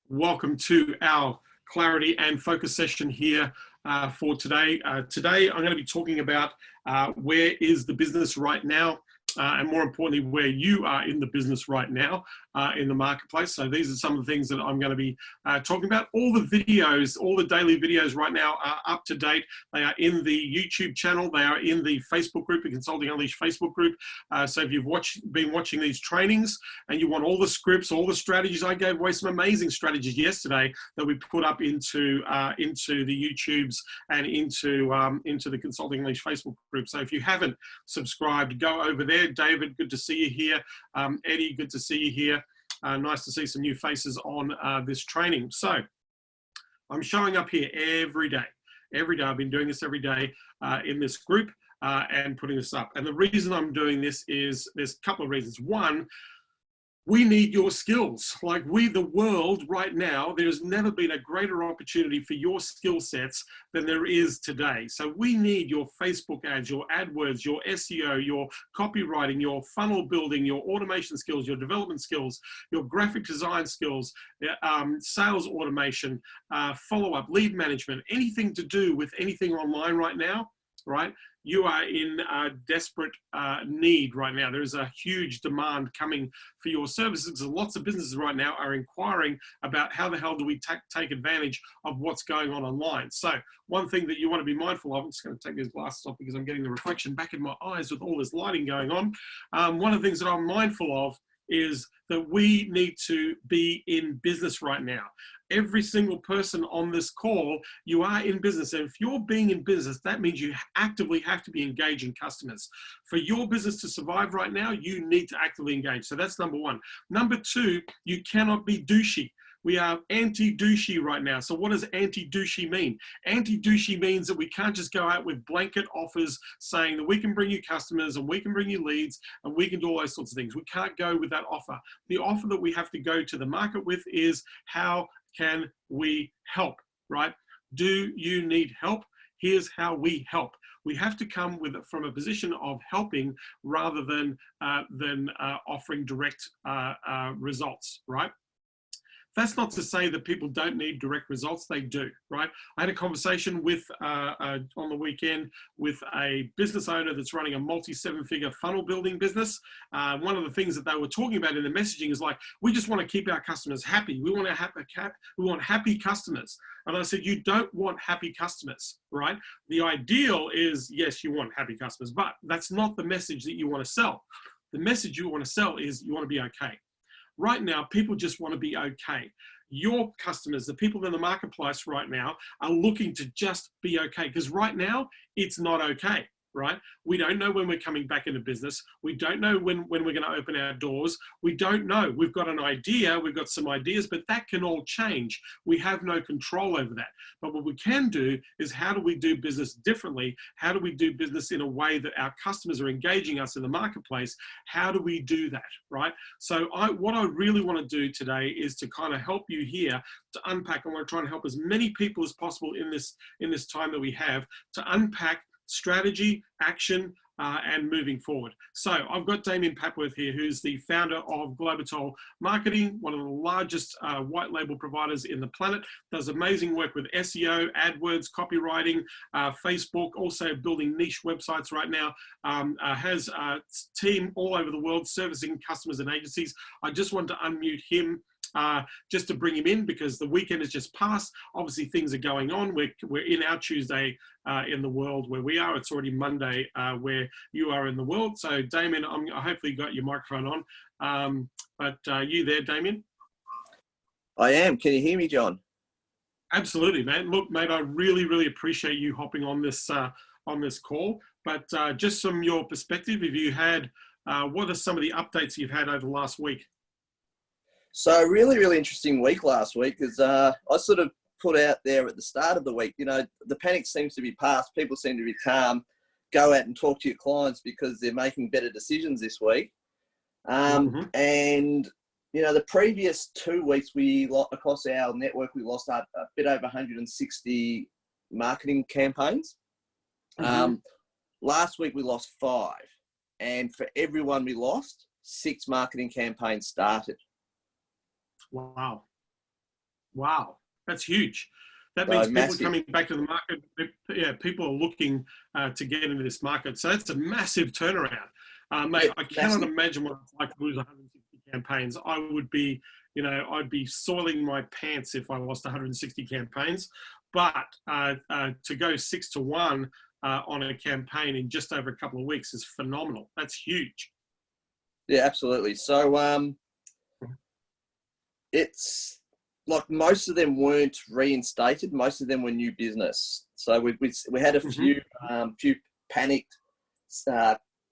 Welcome to our clarity and focus session here for today. Today, I'm going to be talking about where is the business right now, and more importantly, where you are in the business right now in the marketplace. So these are some of the things that I'm going to be talking about. All the videos, all the daily videos right now are up to date. They are in the YouTube channel. They are in the Facebook group, the Consulting Unleashed Facebook group. So if you've been watching these trainings and you want all the scripts, all the strategies, I gave away some amazing strategies yesterday that we put up into the YouTubes and into the Consulting Unleashed Facebook group. So if you haven't subscribed, go over there. David, good to see you here. Eddie, good to see you here. Nice to see some new faces on this training. So I'm showing up here every day. Every day, I've been doing this every day in this group and putting this up. And the reason I'm doing this is there's a couple of reasons. One, we need your skills. Like the world right now, there's never been a greater opportunity for your skill sets than there is today. So we need your Facebook ads, your AdWords, your SEO, your copywriting, your funnel building, your automation skills, your development skills, your graphic design skills, sales automation, follow-up, lead management, anything to do with anything online right now, right? You are in desperate need right now. There is a huge demand coming for your services. Lots of businesses right now are inquiring about how the hell do we take advantage of what's going on online. So one thing that you want to be mindful of, I'm just going to take these glasses off because I'm getting the reflection back in my eyes with all this lighting going on. One of the things that I'm mindful of is that we need to be in business right now. Every single person on this call, you are in business. And if you're being in business, that means you actively have to be engaging customers. For your business to survive right now, you need to actively engage. So that's number one. Number two, you cannot be douchey. We are anti-douchey right now. So what does anti-douchey mean? Anti-douchey means that we can't just go out with blanket offers saying that we can bring you customers and we can bring you leads and we can do all those sorts of things. We can't go with that offer. The offer that we have to go to the market with is how can we help, right? Do you need help? Here's how we help. We have to come from a position of helping rather than offering direct results, right? That's not to say that people don't need direct results. They do, right? I had a conversation with on the weekend with a business owner that's running a multi-seven-figure funnel building business. One of the things that they were talking about in the messaging is like, we just want to keep our customers happy. We want happy customers. And I said, you don't want happy customers, right? The ideal is, yes, you want happy customers, but that's not the message that you want to sell. The message you want to sell is you want to be okay. Right now, people just want to be okay. Your customers, the people in the marketplace right now, are looking to just be okay because right now, it's not okay, right? We don't know when we're coming back into business. We don't know when we're going to open our doors. We don't know. We've got an idea. We've got some ideas, but that can all change. We have no control over that. But what we can do is how do we do business differently? How do we do business in a way that our customers are engaging us in the marketplace? How do we do that, right? So what I really want to do today is to kind of help you here to unpack. I want to try and help as many people as possible in this time that we have to unpack strategy, action, and moving forward. So I've got Damien Papworth here, who's the founder of Globitol Marketing, one of the largest white label providers in the planet, does amazing work with SEO, AdWords, copywriting, Facebook, also building niche websites right now, has a team all over the world servicing customers and agencies. I just wanted to unmute him just to bring him in because the weekend has just passed. Obviously things are going on. We're in our Tuesday in the world where we are. It's already Monday where you are in the world. So Damien, I hopefully got your microphone on. But you there, Damien? I am. Can you hear me, John? Absolutely, man. Look, mate, I really, really appreciate you hopping on this call. But just from your perspective, if you had, what are some of the updates you've had over the last week? So really, really interesting week last week because I sort of put out there at the start of the week, you know, the panic seems to be past. People seem to be calm. Go out and talk to your clients because they're making better decisions this week. And, you know, the previous 2 weeks, across our network, we lost a bit over 160 marketing campaigns. Last week, we lost 5. And for everyone we lost, 6 marketing campaigns started. Wow. Wow, that's huge. That So means people are massive. coming back to the market. Yeah, people are looking to get into this market. So that's a massive turnaround. Mate, Yeah, I cannot massive. imagine what it's like to lose 160 campaigns. I would be, I'd be soiling my pants if I lost 160 campaigns. But to go 6-1 on a campaign in just over a couple of weeks is phenomenal. That's huge. Yeah, absolutely. So it's like most of them weren't reinstated. Most of them were new business. So we had a few panicked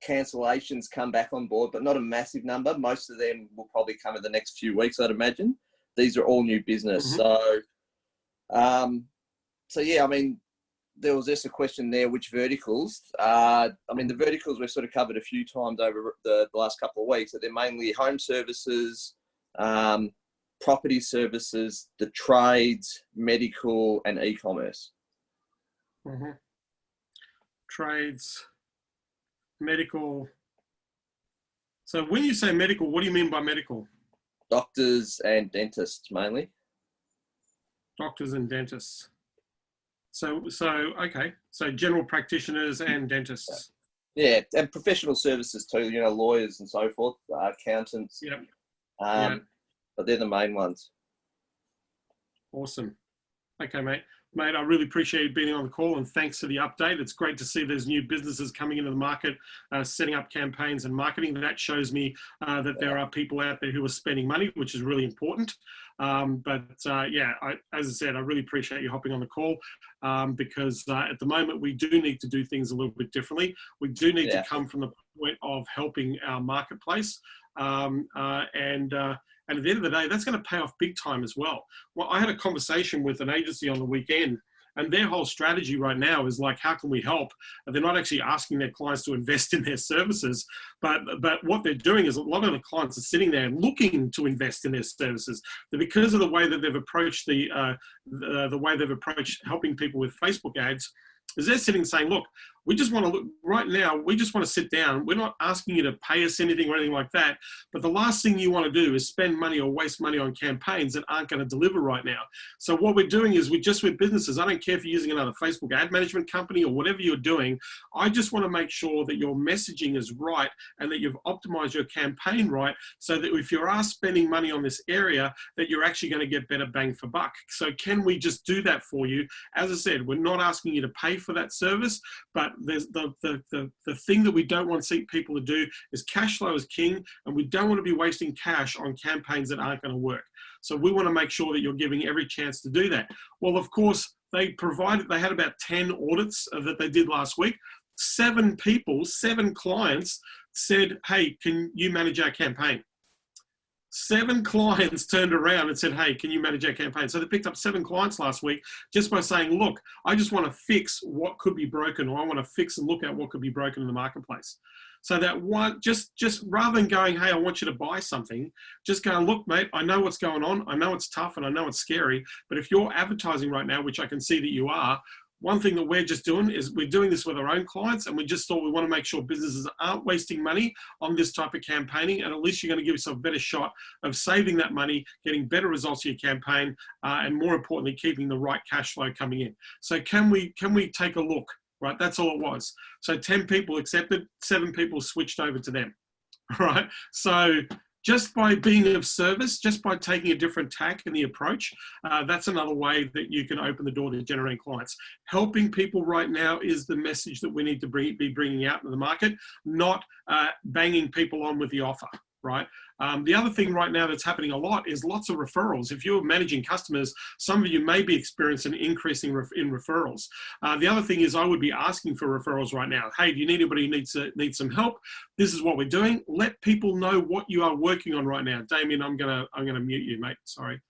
cancellations come back on board, but not a massive number. Most of them will probably come in the next few weeks, I'd imagine. These are all new business. So yeah, I mean, there was just a question there, which verticals? I mean, the verticals we've sort of covered a few times over the last couple of weeks. They're mainly home services, property services, the trades, medical, and e-commerce. Trades, medical. So when you say medical, what do you mean by medical? Doctors and dentists mainly. Doctors and dentists. So okay. So general practitioners and dentists. Yeah, and professional services too. Lawyers and so forth, accountants. Yep. But they're the main ones. Awesome. Okay, mate. Mate, I really appreciate you being on the call, and thanks for the update. It's great to see there's new businesses coming into the market, setting up campaigns and marketing. That shows me that there are people out there who are spending money, which is really important. As I said, I really appreciate you hopping on the call because at the moment we do need to do things a little bit differently. We do need to come from the point of helping our marketplace. And at the end of the day, that's going to pay off big time as well. Well, I had a conversation with an agency on the weekend, and their whole strategy right now is like, how can we help? They're not actually asking their clients to invest in their services, but what they're doing is a lot of the clients are sitting there looking to invest in their services. Because of the way that they've approached the way they've approached helping people with Facebook ads, is they're sitting saying, look, we just want to look right now. We just want to sit down. We're not asking you to pay us anything or anything like that. But the last thing you want to do is spend money or waste money on campaigns that aren't going to deliver right now. So what we're doing is just with businesses, I don't care if you're using another Facebook ad management company or whatever you're doing. I just want to make sure that your messaging is right and that you've optimized your campaign right, so that if you are spending money on this area, that you're actually going to get better bang for buck. So can we just do that for you? As I said, we're not asking you to pay for that service, but there's the thing that we don't want people to do is cash flow is king, and we don't want to be wasting cash on campaigns that aren't going to work. So we want to make sure that you're giving every chance to do that. Well, of course, they had about 10 audits that they did last week. 7 clients said, hey, can you manage our campaign? 7 clients turned around and said, hey, can you manage our campaign? So they picked up 7 clients last week just by saying, look, I just want to fix what could be broken, or I want to fix and look at what could be broken in the marketplace. So that one, just rather than going, hey, I want you to buy something, just go, look, mate, I know what's going on. I know it's tough and I know it's scary, but if you're advertising right now, which I can see that you are, one thing that we're just doing is we're doing this with our own clients, and we just thought we want to make sure businesses aren't wasting money on this type of campaigning, and at least you're going to give yourself a better shot of saving that money, getting better results of your campaign, and more importantly, keeping the right cash flow coming in. So can we take a look, right? That's all it was. So 10 people accepted, 7 people switched over to them, right? So just by being of service, just by taking a different tack in the approach, that's another way that you can open the door to generating clients. Helping people right now is the message that we need to be bringing out into the market, not banging people on with the offer, right? The other thing right now that's happening a lot is lots of referrals. If you're managing customers, some of you may be experiencing an increase in referrals. The other thing is I would be asking for referrals right now. Hey, do you need anybody who needs some help? This is what we're doing. Let people know what you are working on right now. Damien, I'm gonna mute you, mate. Sorry.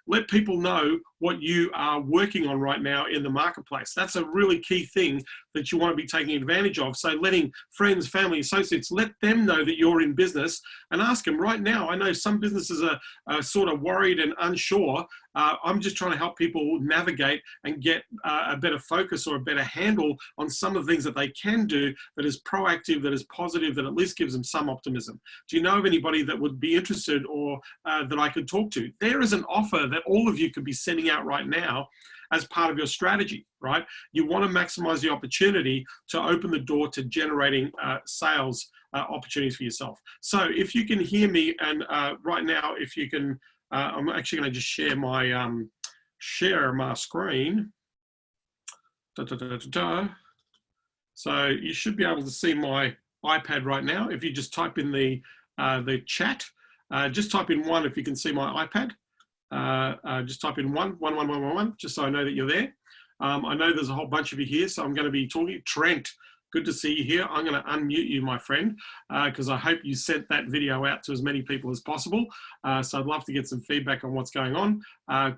Let people know what you are working on right now in the marketplace. That's a really key thing that you want to be taking advantage of. So letting friends, family, associates, let them know that you're in business, and ask them right now. I know some businesses are sort of worried and unsure I'm just trying to help people navigate and get a better focus or a better handle on some of the things that they can do that is proactive, that is positive, that at least gives them some optimism. Do you know of anybody that would be interested or that I could talk to? There is an offer that all of you could be sending out right now as part of your strategy, right? You want to maximize the opportunity to open the door to generating sales opportunities for yourself. So if you can hear me, and right now, if you can, I'm actually going to just share my screen. So you should be able to see my iPad right now. If you just type in the chat, just type in 1 if you can see my iPad. Just type in 1, just so I know that you're there. I know there's a whole bunch of you here, so I'm going to be talking. Trent, good to see you here. I'm going to unmute you, my friend, because I hope you sent that video out to as many people as possible. So I'd love to get some feedback on what's going on.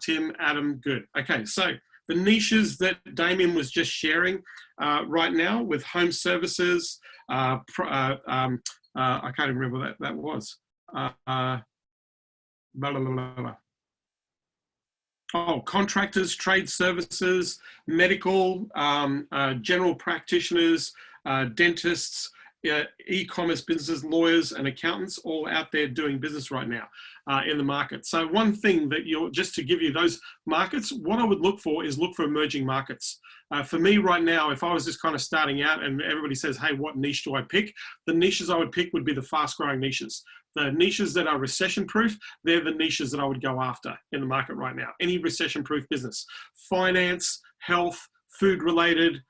Tim, Adam, good. Okay, so the niches that Damien was just sharing right now with home services, I can't even remember what that was. Contractors, trade services, medical, general practitioners, dentists, e-commerce businesses, lawyers and accountants, all out there doing business right now in the market. So one thing that just to give you those markets, what I would look for is look for emerging markets. For me right now, if I was just kind of starting out and everybody says, hey, what niche do I pick? The niches I would pick would be the fast growing niches. The niches that are recession proof, they're the niches that I would go after in the market right now. Any recession proof business, finance, health, food related,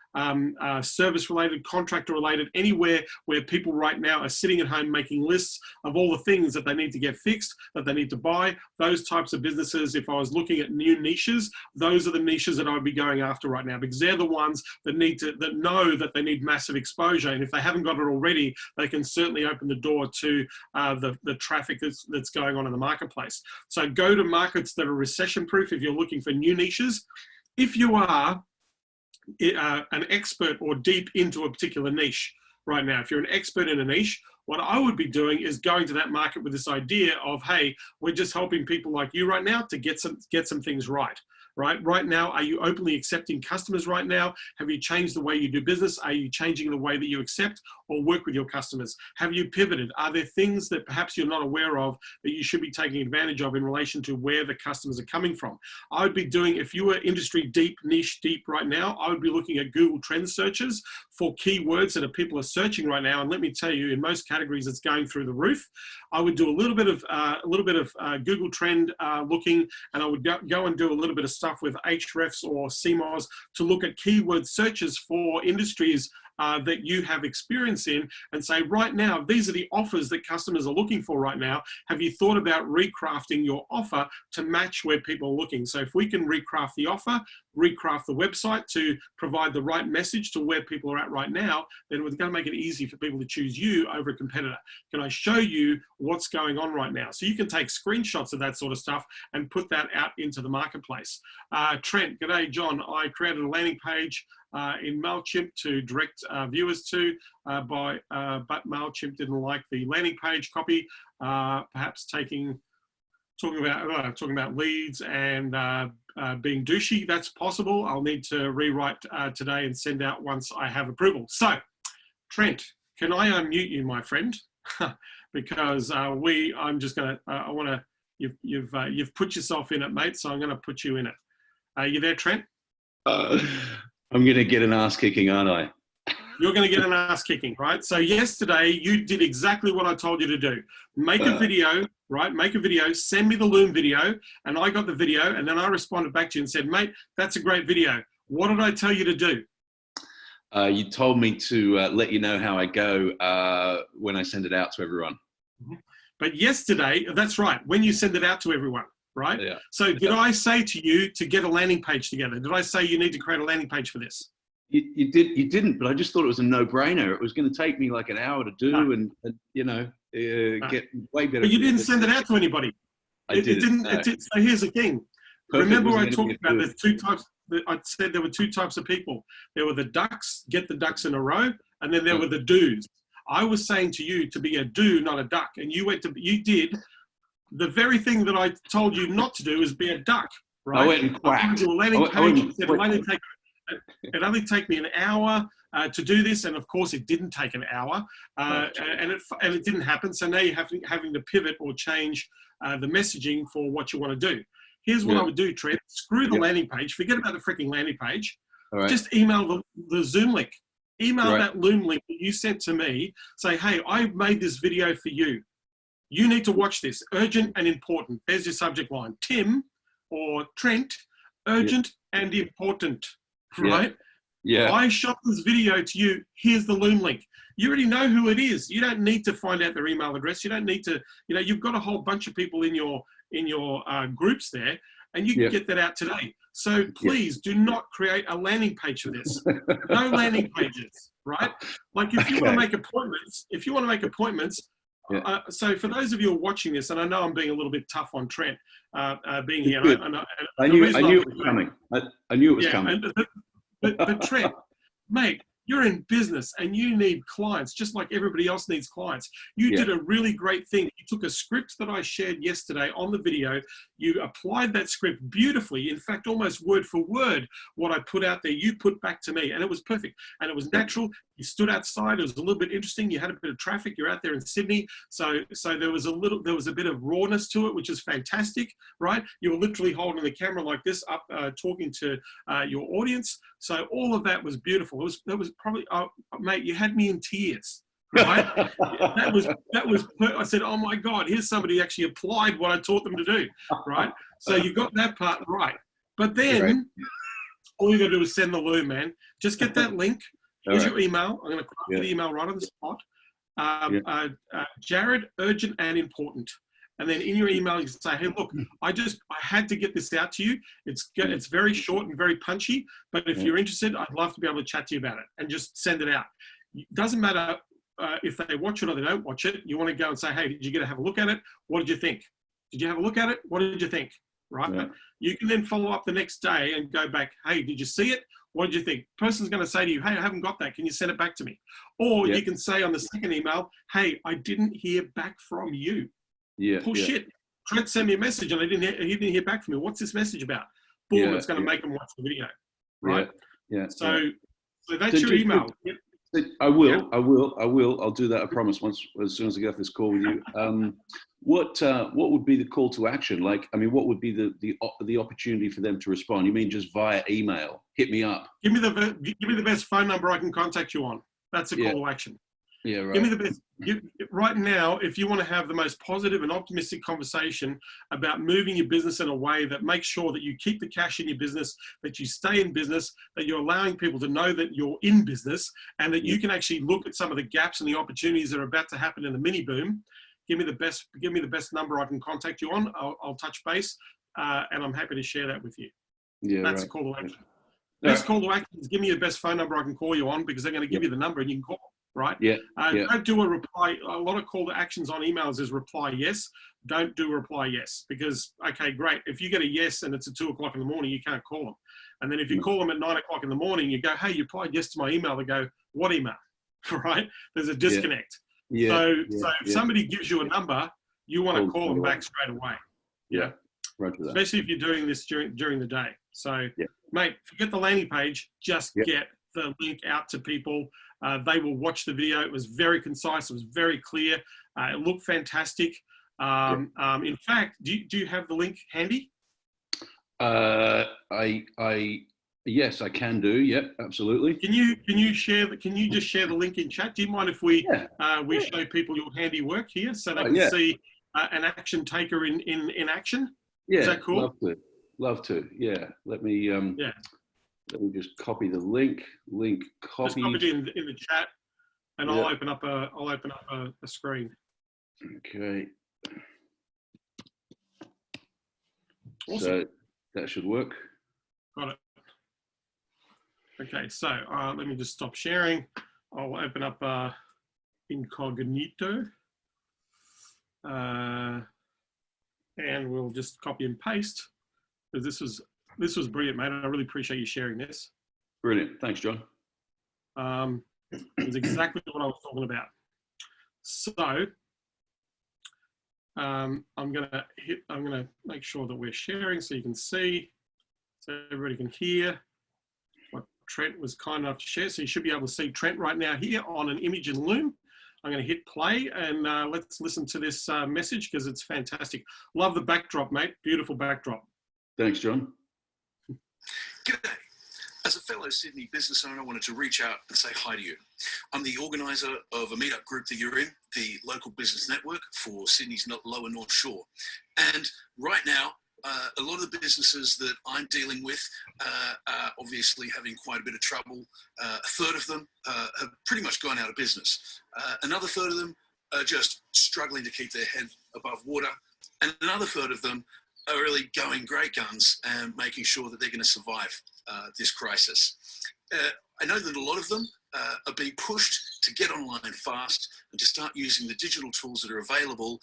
service related, contractor related, anywhere where people right now are sitting at home making lists of all the things that they need to get fixed, that they need to buy, those types of businesses. If I was looking at new niches, those are the niches that I would be going after right now, because they're the ones that know that they need massive exposure. And if they haven't got it already, they can certainly open the door to the traffic that's going on in the marketplace. So go to markets that are recession proof if you're looking for new niches. If you are an expert or deep into a particular niche right now, if you're an expert in a niche, what I would be doing is going to that market with this idea of, hey, we're just helping people like you right now to get some things right. Right now, are you openly accepting customers right now? Have you changed the way you do business? Are you changing the way that you accept or work with your customers? Have you pivoted? Are there things that perhaps you're not aware of that you should be taking advantage of in relation to where the customers are coming from? I would be doing, if you were industry deep, niche deep right now, I would be looking at Google Trend searches for keywords that people are searching right now. And let me tell you, in most categories, it's going through the roof. I would do a little bit of Google Trend looking, and I would go and do a little bit of stuff with Ahrefs or CMOS to look at keyword searches for industries that you have experience in, and say, right now, these are the offers that customers are looking for right now. Have you thought about recrafting your offer to match where people are looking? So if we can recraft the offer, recraft the website to provide the right message to where people are at right now, then we're going to make it easy for people to choose you over a competitor. Can I show you what's going on right now? So you can take screenshots of that sort of stuff and put that out into the marketplace. Trent, g'day, John. I created a landing page in MailChimp to direct viewers to, but MailChimp didn't like the landing page copy, perhaps talking about leads and being douchey. That's possible. I'll need to rewrite today and send out once I have approval. So, Trent, can I unmute you, my friend? Because you've put yourself in it, mate. So I'm going to put you in it. Are you there, Trent? I'm going to get an ass kicking, aren't I? You're going to get an ass kicking, right? So yesterday you did exactly what I told you to do. Make a video, right? Make a video, send me the Loom video, and I got the video, and then I responded back to you and said, mate, that's a great video. What did I tell you to do? You told me to let you know how I go when I send it out to everyone. But yesterday, that's right, when you send it out to everyone, right? Yeah. So did I say to you to get a landing page together? Did I say you need to create a landing page for this? You didn't, but I just thought it was a no-brainer. It was going to take me like an hour to do and get way better. But you didn't send it out to anybody. I didn't. So here's the thing. Perfect. Remember I talked about there's two types. I said there were two types of people. There were the ducks, get the ducks in a row, and then there were the do's. I was saying to you to be a do, not a duck, and you did the very thing that I told you not to do, is be a duck. right? I went and I wanted quacked. to do a landing I went page. and It said quacked. it only take me an hour to do this, and of course it didn't take an hour, Oh, and it didn't happen. So now you're having to pivot or change the messaging for what you want to do. Here's what Yeah. I would do, Trent. Screw the Yeah. landing page. Forget about the freaking landing page. All right. Just email the Zoom link. Email Right. that Loom link that you sent to me. Say, hey, I made this video for you. You need to watch this. Urgent and important. There's your subject line. Tim or Trent, urgent and important, right? Yeah. I shot this video to you. Here's the Loom link. You already know who it is. You don't need to find out their email address. You don't need to, you've got a whole bunch of people in your groups there, and you can get that out today. So please do not create a landing page for this. No landing pages, right? Like if you want to make appointments, so for those of you who are watching this, and I know I'm being a little bit tough on Trent being here. I knew it was coming. I knew it was coming. But Trent, mate, you're in business and you need clients just like everybody else needs clients. You did a really great thing. You took a script that I shared yesterday on the video. You applied that script beautifully. In fact, almost word for word, what I put out there, you put back to me, and it was perfect. And it was natural. You stood outside. It was a little bit interesting. You had a bit of traffic. You're out there in Sydney. So there was a bit of rawness to it, which is fantastic, right? You were literally holding the camera like this up, talking to your audience. So all of that was beautiful. That was probably, mate, you had me in tears, right? I said, oh my God, here's somebody who actually applied what I taught them to do, right? So you got that part right. But then all you got to do is send the Loom, man. Just get that link. Here's your email. I'm going to copy the email right on the spot. Jared, urgent and important. And then in your email, you can say, hey, look, I had to get this out to you. It's very short and very punchy, but if you're interested, I'd love to be able to chat to you about it, and just send it out. It doesn't matter if they watch it or they don't watch it. You want to go and say, hey, did you get to have a look at it? What did you think? Did you have a look at it? What did you think? Right? Yeah. You can then follow up the next day and go back, hey, did you see it? What did you think? Person's going to say to you, hey, I haven't got that. Can you send it back to me? Or you can say on the second email, hey, I didn't hear back from you. Shit. Trent sent me a message and he didn't hear back from me. What's this message about? Boom, it's going to make them watch the video. Right? So that's your email. I will. I'll do that. I promise. As soon as I get off this call with you. What would be the call to action? Like, I mean, what would be the opportunity for them to respond? You mean just via email? Hit me up. Give me the best phone number I can contact you on. That's a call to action. Yeah, right. Give me the best. Right now, if you want to have the most positive and optimistic conversation about moving your business in a way that makes sure that you keep the cash in your business, that you stay in business, that you're allowing people to know that you're in business, and that you can actually look at some of the gaps and the opportunities that are about to happen in the mini boom, give me the best number I can contact you on. I'll touch base, and I'm happy to share that with you. Yeah, that's a call to action. Best call to action is give me the best phone number I can call you on, because they're going to give you the number and you can call. Right? Don't do a reply. A lot of call to actions on emails is reply yes. Don't do reply yes, because, okay, great. If you get a yes and it's at 2 o'clock in the morning, you can't call them. And then if you call them at 9 o'clock in the morning, you go, hey, you replied yes to my email. They go, what email? Right? There's a disconnect. So if somebody gives you a number, you want to call them back straight away. Yeah. Right to that. Especially if you're doing this during the day. So, mate, forget the landing page. Just get the link out to people. They will watch the video. It was very concise. It was very clear. It looked fantastic. In fact, do you have the link handy? Yes, I can do. Yep, absolutely. Can you just share the link in chat? Do you mind if we show people your handy work here so they can see an action taker in action? Yeah, is that cool? Love to. Yeah. Let me just copy the link. Copy. Just copy it in the chat, and I'll open up a screen. Okay. Awesome. So that should work. Got it. Okay, so let me just stop sharing. I'll open up incognito, and we'll just copy and paste, because this was brilliant, mate. I really appreciate you sharing this. Brilliant. Thanks, John. It was exactly what I was talking about. So I'm gonna make sure that we're sharing so you can see, so everybody can hear what Trent was kind enough to share. So you should be able to see Trent right now here on an image in Loom. I'm going to hit play and let's listen to this message because it's fantastic. Love the backdrop, mate. Beautiful backdrop. Thanks, John. G'day. As a fellow Sydney business owner, I wanted to reach out and say hi to you. I'm the organiser of a meetup group that you're in, the local business network for Sydney's lower North Shore. And right now, a lot of the businesses that I'm dealing with are obviously having quite a bit of trouble. A third of them have pretty much gone out of business. Another third of them are just struggling to keep their head above water. And another third of them are really going great guns and making sure that they're going to survive this crisis. I know that a lot of them are being pushed to get online fast and to start using the digital tools that are available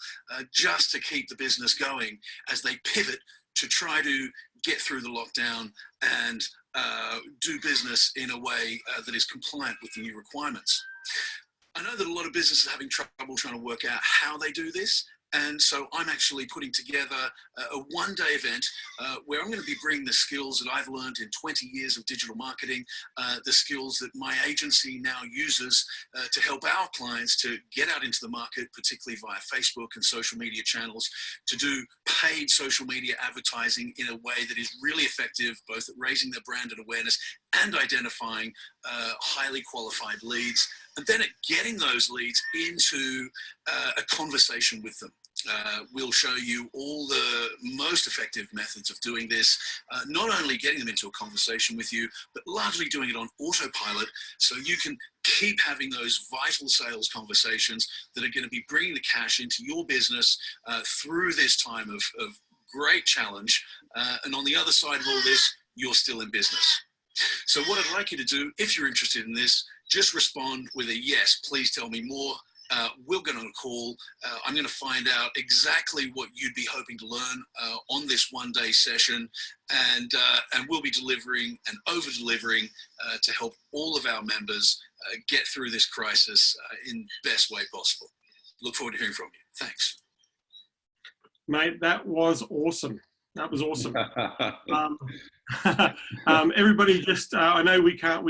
just to keep the business going as they pivot to try to get through the lockdown and do business in a way that is compliant with the new requirements. I know that a lot of businesses are having trouble trying to work out how they do this. And so I'm actually putting together a one-day event where I'm going to be bringing the skills that I've learned in 20 years of digital marketing, the skills that my agency now uses to help our clients to get out into the market, particularly via Facebook and social media channels, to do paid social media advertising in a way that is really effective, both at raising their brand and awareness and identifying highly qualified leads, and then at getting those leads into a conversation with them. We'll show you all the most effective methods of doing this, not only getting them into a conversation with you, but largely doing it on autopilot so you can keep having those vital sales conversations that are going to be bringing the cash into your business through this time of great challenge. And on the other side of all this, you're still in business. So what I'd like you to do, if you're interested in this, just respond with a yes, please tell me more. We'll get on a call. I'm going to find out exactly what you'd be hoping to learn on this one-day session, and we'll be delivering and over-delivering to help all of our members get through this crisis in the best way possible. Look forward to hearing from you. Thanks. Mate, that was awesome. That was awesome. Everybody just, I know we can't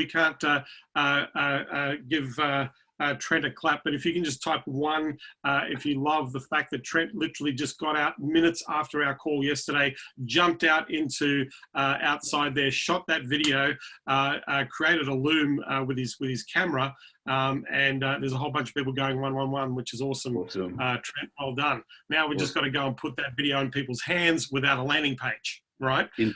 give Trent a clap, but if you can just type one, if you love the fact that Trent literally just got out minutes after our call yesterday, jumped out into outside there, shot that video, created a loom with his camera, and there's a whole bunch of people going 111, which is awesome. Awesome. Trent, well done. Now we just got to go and put that video in people's hands without a landing page. Right. Indeed.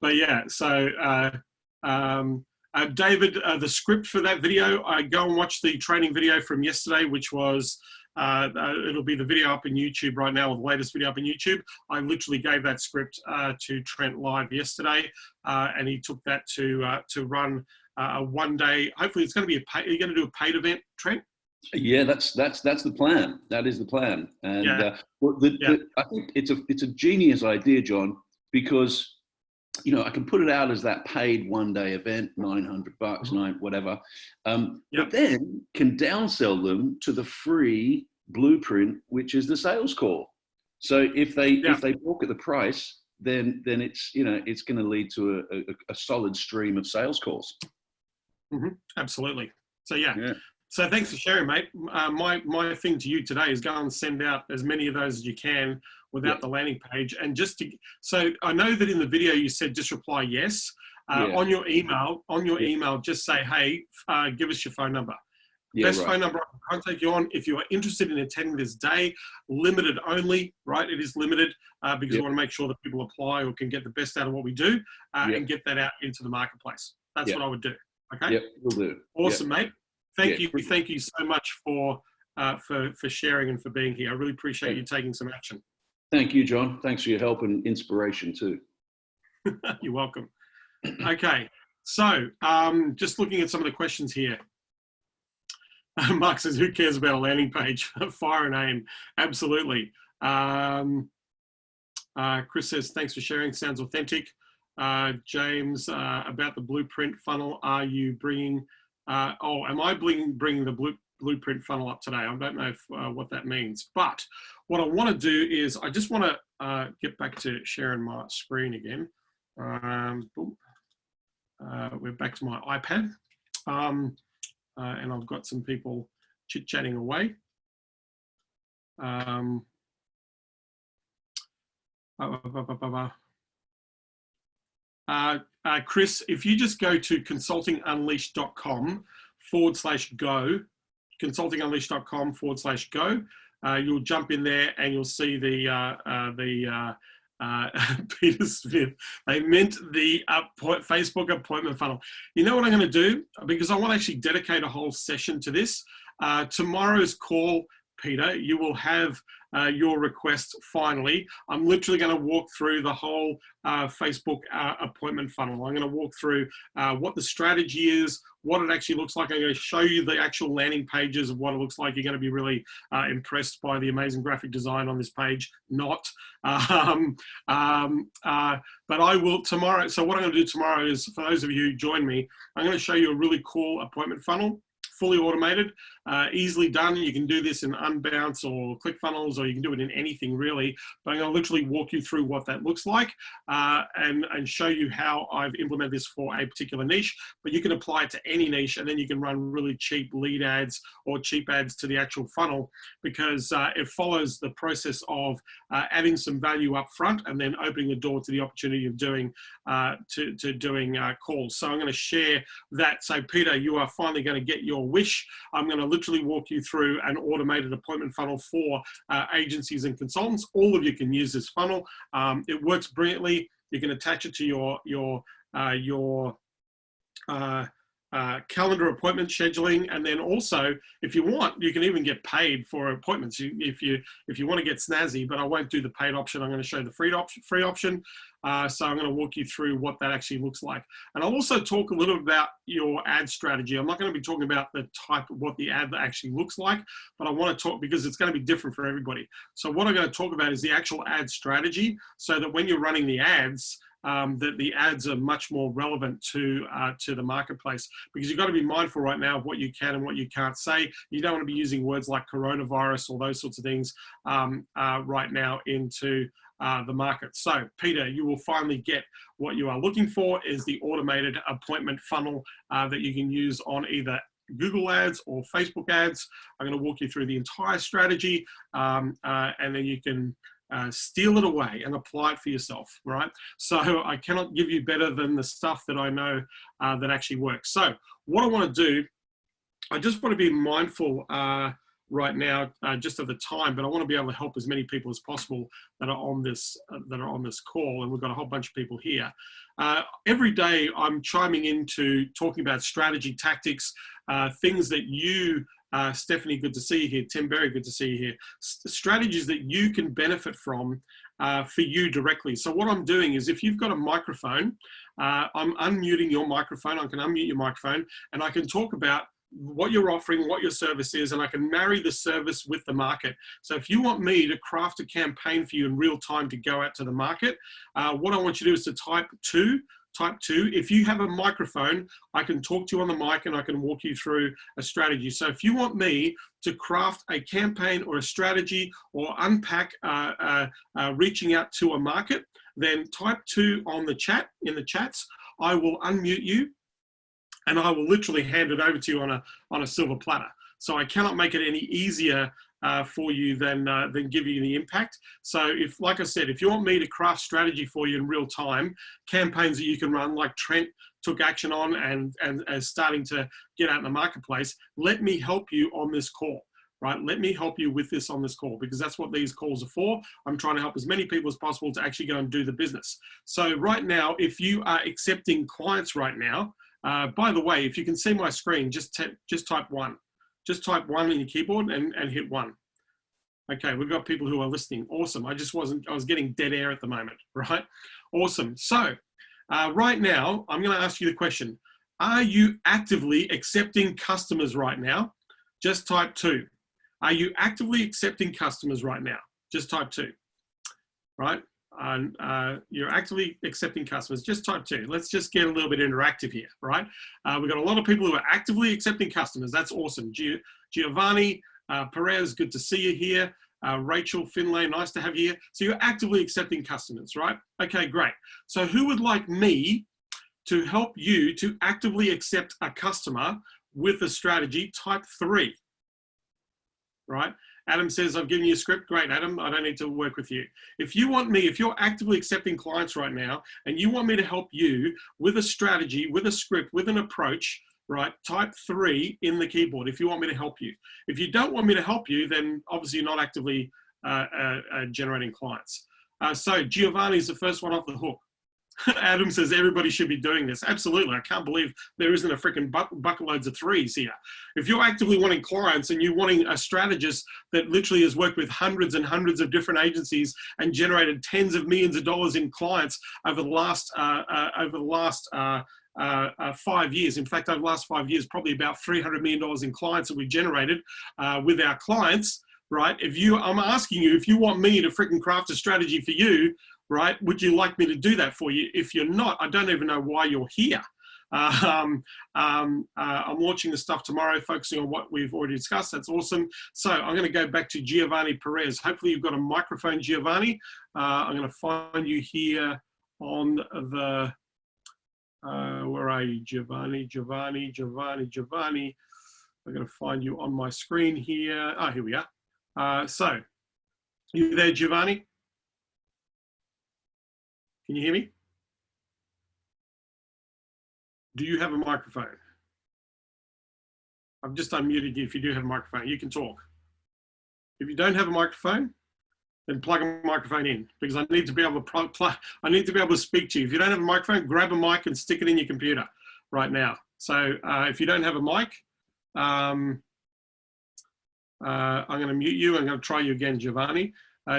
But yeah, so David, the script for that video, go and watch the training video from yesterday, which was, it'll be the video up in YouTube right now, or the latest video up in YouTube. I literally gave that script to Trent live yesterday, and he took that to run a one day. Hopefully it's going to be are you going to do a paid event, Trent? Yeah, that's the plan. That is the plan, and yeah. I think it's a genius idea, John, because I can put it out as that paid one day event, $900, whatever, but then can downsell them to the free blueprint, which is the sales call. So if they balk at the price, then it's it's going to lead to a solid stream of sales calls. Mm-hmm. Absolutely. So yeah. So thanks for sharing, mate. My thing to you today is go and send out as many of those as you can without the landing page. And so I know that in the video you said just reply yes. On your email, just say, hey, give us your phone number. Best phone number I can contact you on. If you are interested in attending this day, limited only, right? It is limited because we want to make sure that people apply or can get the best out of what we do and get that out into the marketplace. That's what I would do. Okay. Yep, we'll do. Awesome, mate. Thank you so much for sharing and for being here. I really appreciate you taking some action. Thank you, John. Thanks for your help and inspiration too. You're welcome. Okay, so just looking at some of the questions here. Mark says, "Who cares about a landing page? Fire and aim." Absolutely. Chris says, "Thanks for sharing. Sounds authentic." James, about the blueprint funnel, are you bringing am I bringing the blueprint funnel up today? I don't know if, what that means, but what I want to do is I just want to get back to sharing my screen again. Boom. We're back to my iPad, and I've got some people chit-chatting away. Chris, if you just go to consultingunleashed.com/go, consultingunleashed.com/go, you'll jump in there and you'll see the Peter Smith. They meant the Facebook appointment funnel. You know what I'm going to do? Because I want to actually dedicate a whole session to this. Tomorrow's call, Peter, you will have your request finally. I'm literally going to walk through the whole Facebook appointment funnel. I'm going to walk through what the strategy is, what it actually looks like. I'm going to show you the actual landing pages of what it looks like. You're going to be really impressed by the amazing graphic design on this page. Not. But I will tomorrow. So what I'm going to do tomorrow is, for those of you who join me, I'm going to show you a really cool appointment funnel. Fully automated, easily done. You can do this in Unbounce or ClickFunnels, or you can do it in anything really. But I'm going to literally walk you through what that looks like and show you how I've implemented this for a particular niche. But you can apply it to any niche, and then you can run really cheap lead ads or cheap ads to the actual funnel, because it follows the process of adding some value up front and then opening the door to the opportunity of doing doing calls. So I'm going to share that. So Peter, you are finally going to get your wish. I'm going to literally walk you through an automated appointment funnel for agencies and consultants. All of you can use this funnel. It works brilliantly. You can attach it to your calendar appointment scheduling, and then also, if you want, you can even get paid for appointments. If you want to get snazzy, but I won't do the paid option. I'm going to show the free option. So I'm going to walk you through what that actually looks like, and I'll also talk a little about your ad strategy. I'm not going to be talking about the type of what the ad actually looks like, but I want to talk, because it's going to be different for everybody. So what I'm going to talk about is the actual ad strategy, so that when you're running the ads, that the ads are much more relevant to the marketplace, because you've got to be mindful right now of what you can and what you can't say. You don't want to be using words like coronavirus or those sorts of things right now into the market. So Peter, you will finally get what you are looking for, is the automated appointment funnel that you can use on either Google ads or Facebook ads. I'm going to walk you through the entire strategy, and then you can steal it away and apply it for yourself, right? So I cannot give you better than the stuff that I know that actually works. So what I want to do, I just want to be mindful right now, just of the time, but I want to be able to help as many people as possible that are on this call, and we've got a whole bunch of people here. Every day I'm chiming into talking about strategy, tactics, things that you, Stephanie, good to see you here. Tim Berry, good to see you here. Strategies that you can benefit from for you directly. So what I'm doing is, if you've got a microphone, I'm unmuting your microphone. I can unmute your microphone, and I can talk about what you're offering, what your service is, and I can marry the service with the market. So if you want me to craft a campaign for you in real time to go out to the market, what I want you to do is to type 2. If you have a microphone, I can talk to you on the mic and I can walk you through a strategy. So if you want me to craft a campaign or a strategy or unpack reaching out to a market, then type 2 on the chat, in the chats. I will unmute you, and I will literally hand it over to you on a silver platter. So I cannot make it any easier for you than give you the impact. So if, like I said, if you want me to craft strategy for you in real time, campaigns that you can run like Trent took action on and is starting to get out in the marketplace, let me help you on this call. Right? Let me help you with this on this call, because that's what these calls are for. I'm trying to help as many people as possible to actually go and do the business. So right now, if you are accepting clients right now, by the way, if you can see my screen, just type 1. Just type 1 in your keyboard and hit 1. Okay, we've got people who are listening. Awesome. I was getting dead air at the moment, right? Awesome. So right now, I'm going to ask you the question. Are you actively accepting customers right now? Just type 2. Are you actively accepting customers right now? Just type 2, right? you're actively accepting customers, just type 2. Let's just get a little bit interactive here, right? We've got a lot of people who are actively accepting customers. That's awesome. Giovanni Perez, good to see you here. Rachel Finlay, nice to have you here. So you're actively accepting customers, right? Okay, great. So who would like me to help you to actively accept a customer with a strategy? Type 3, right? Adam says, I've given you a script. Great, Adam, I don't need to work with you. If you want me, if you're actively accepting clients right now and you want me to help you with a strategy, with a script, with an approach, right, type 3 in the keyboard if you want me to help you. If you don't want me to help you, then obviously you're not actively generating clients. So Giovanni's the first one off the hook. Adam says everybody should be doing this. Absolutely. I can't believe there isn't a freaking bucket loads of 3s here. If you're actively wanting clients and you're wanting a strategist that literally has worked with hundreds and hundreds of different agencies and generated tens of millions of dollars in clients over the last 5 years. In fact, over the last 5 years, probably about $300 million in clients that we've generated with our clients, right? I'm asking you, if you want me to freaking craft a strategy for you, right? Would you like me to do that for you? If you're not, I don't even know why you're here. I'm launching the stuff tomorrow, focusing on what we've already discussed. That's awesome. So I'm going to go back to Giovanni Perez. Hopefully you've got a microphone, Giovanni. I'm going to find you here on the, where are you, Giovanni? I'm going to find you on my screen here. Oh, here we are. So, you there, Giovanni? Can you hear me? Do you have a microphone? I've just unmuted you. If you do have a microphone, you can talk. If you don't have a microphone, then plug a microphone in, because I need to be able to speak to you. If you don't have a microphone, grab a mic and stick it in your computer right now. So if you don't have a mic, I'm going to mute you. I'm going to try you again, Giovanni.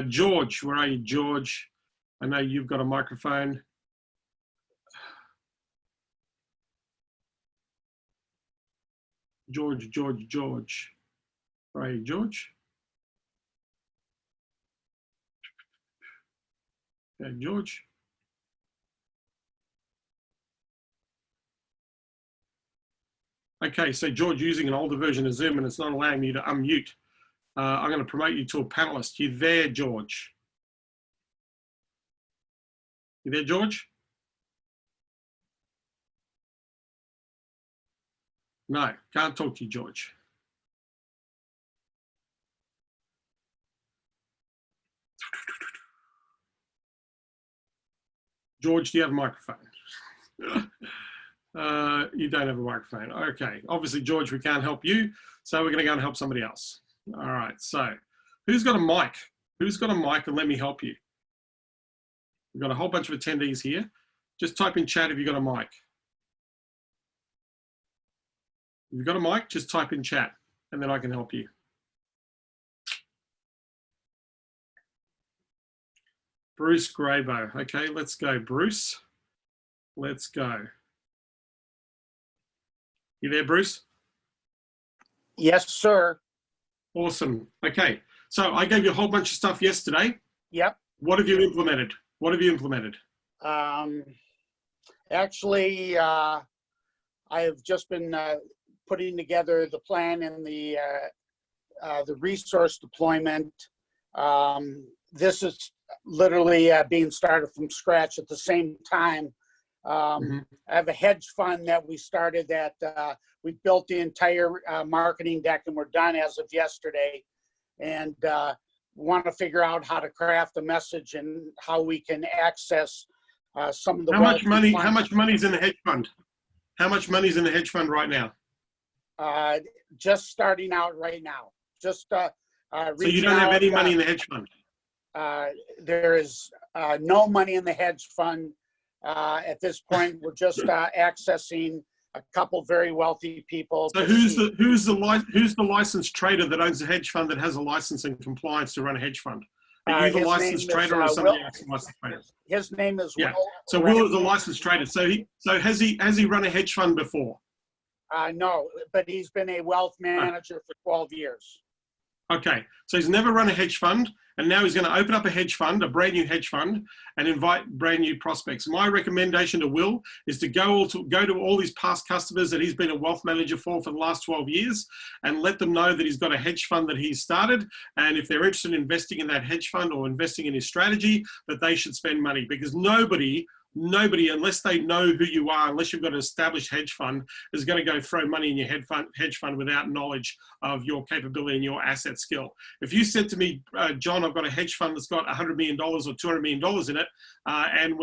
George, where are you, George? I know you've got a microphone. George. Where are you, George? Okay, George. Okay, so George, using an older version of Zoom and it's not allowing me to unmute. I'm going to promote you to a panelist. You there, George? You there, George? No, can't talk to you, George. George, do you have a microphone? You don't have a microphone. Okay, obviously, George, we can't help you, so we're going to go and help somebody else. All right, so who's got a mic? Who's got a mic and let me help you? We've got a whole bunch of attendees here. Just type in chat if you've got a mic. If you've got a mic, just type in chat and then I can help you. Bruce Grabo. Okay, let's go, Bruce. Let's go. You there, Bruce? Yes, sir. Awesome. Okay, so I gave you a whole bunch of stuff yesterday. Yep. What have you implemented? What have you implemented? Actually, I have just been putting together the plan and the resource deployment. This is literally being started from scratch at the same time. I have a hedge fund that we started that we built the entire marketing deck and we're done as of yesterday. And want to figure out how to craft a message and how we can access some of the how much money's in the hedge fund? How much money's in the hedge fund right now? Just starting out right now. Just so you don't have any money in the hedge fund? There is no money in the hedge fund at this point. We're just accessing a couple very wealthy people. So who's the licensed trader that owns a hedge fund that has a license and compliance to run a hedge fund? Are you the licensed trader or somebody else licensed trader? His name is Will. So Will Will is a licensed trader. So has he run a hedge fund before? No, but he's been a wealth manager for 12 years. Okay, so he's never run a hedge fund, and now he's going to open up a hedge fund, a brand new hedge fund, and invite brand new prospects. My recommendation to Will is to go to all his past customers that he's been a wealth manager for the last 12 years and let them know that he's got a hedge fund that he's started. And if they're interested in investing in that hedge fund or investing in his strategy, that they should spend money, because nobody, unless they know who you are, unless you've got an established hedge fund, is going to go throw money in your hedge fund without knowledge of your capability and your asset skill. If you said to me, John, I've got a hedge fund that's got $100 million or $200 million in it, and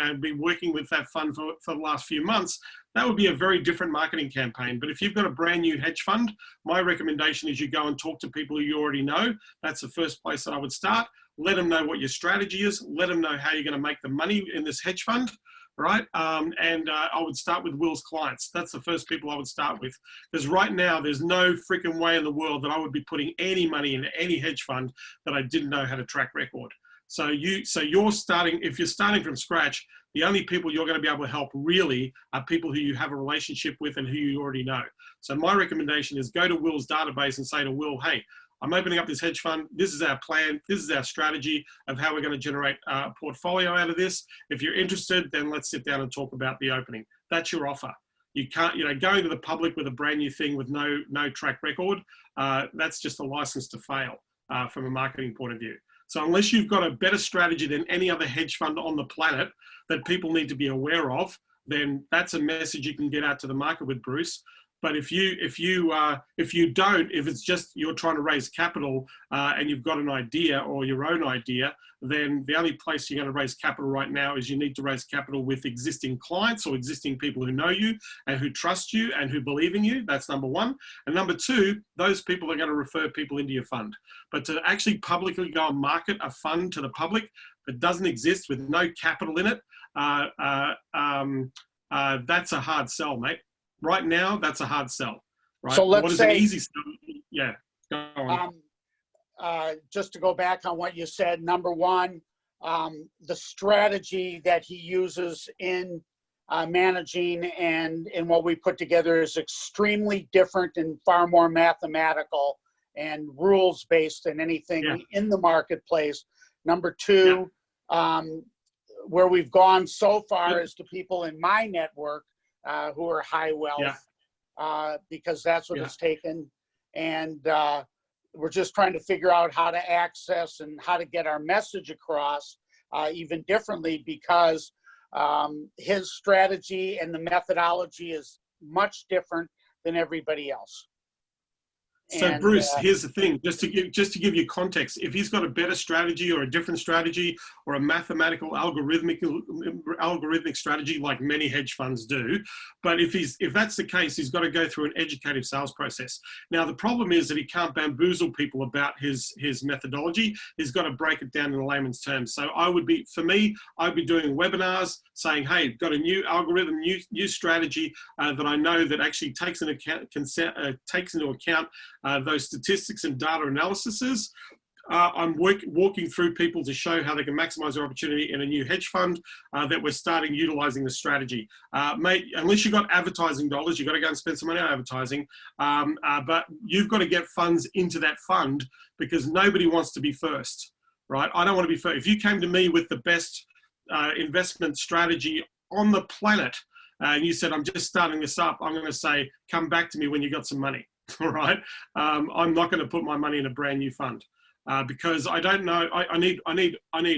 I've been working with that fund for the last few months, that would be a very different marketing campaign. But if you've got a brand new hedge fund, my recommendation is you go and talk to people who you already know. That's the first place that I would start. Let them know what your strategy is. Let them know how you're going to make the money in this hedge fund, right? I would start with Will's clients. That's the first people I would start with. Because right now, there's no freaking way in the world that I would be putting any money into any hedge fund that I didn't know had a track record. So you're starting, if you're starting from scratch, the only people you're going to be able to help really are people who you have a relationship with and who you already know. So my recommendation is go to Will's database and say to Will, hey, I'm opening up this hedge fund. This is our plan. This is our strategy of how we're going to generate a portfolio out of this. If you're interested, then let's sit down and talk about the opening. That's your offer. You can't, going to the public with a brand new thing with no track record, that's just a license to fail from a marketing point of view. So unless you've got a better strategy than any other hedge fund on the planet that people need to be aware of, then that's a message you can get out to the market with, Bruce. But if it's just you're trying to raise capital and you've got an idea or your own idea, then the only place you're going to raise capital right now is you need to raise capital with existing clients or existing people who know you and who trust you and who believe in you. That's number one. And number two, those people are going to refer people into your fund. But to actually publicly go and market a fund to the public that doesn't exist with no capital in it, that's a hard sell, mate. Right now, that's a hard sell. Right? So let's what is say, an easy sell? Yeah, go on. Just to go back on what you said, number one, the strategy that he uses in managing and in what we put together is extremely different and far more mathematical and rules-based than anything in the marketplace. Number two, where we've gone so far is to people in my network who are high wealth, because that's what it's taken. And we're just trying to figure out how to access and how to get our message across even differently, because his strategy and the methodology is much different than everybody else. So Bruce, here's the thing, just to give you context, if he's got a better strategy or a different strategy or a mathematical algorithmic strategy like many hedge funds do, but if that's the case, he's got to go through an educative sales process. Now, the problem is that he can't bamboozle people about his methodology. He's got to break it down in layman's terms. So I'd be doing webinars saying, hey, got a new algorithm, new strategy that I know that actually takes into account those statistics and data analyses. I'm walking through people to show how they can maximize their opportunity in a new hedge fund that we're starting utilizing the strategy. Mate, unless you've got advertising dollars, you've got to go and spend some money on advertising, but you've got to get funds into that fund because nobody wants to be first, right? I don't want to be first. If you came to me with the best investment strategy on the planet and you said, I'm just starting this up, I'm going to say, come back to me when you got some money. All right. I'm not going to put my money in a brand new fund because I don't know. I need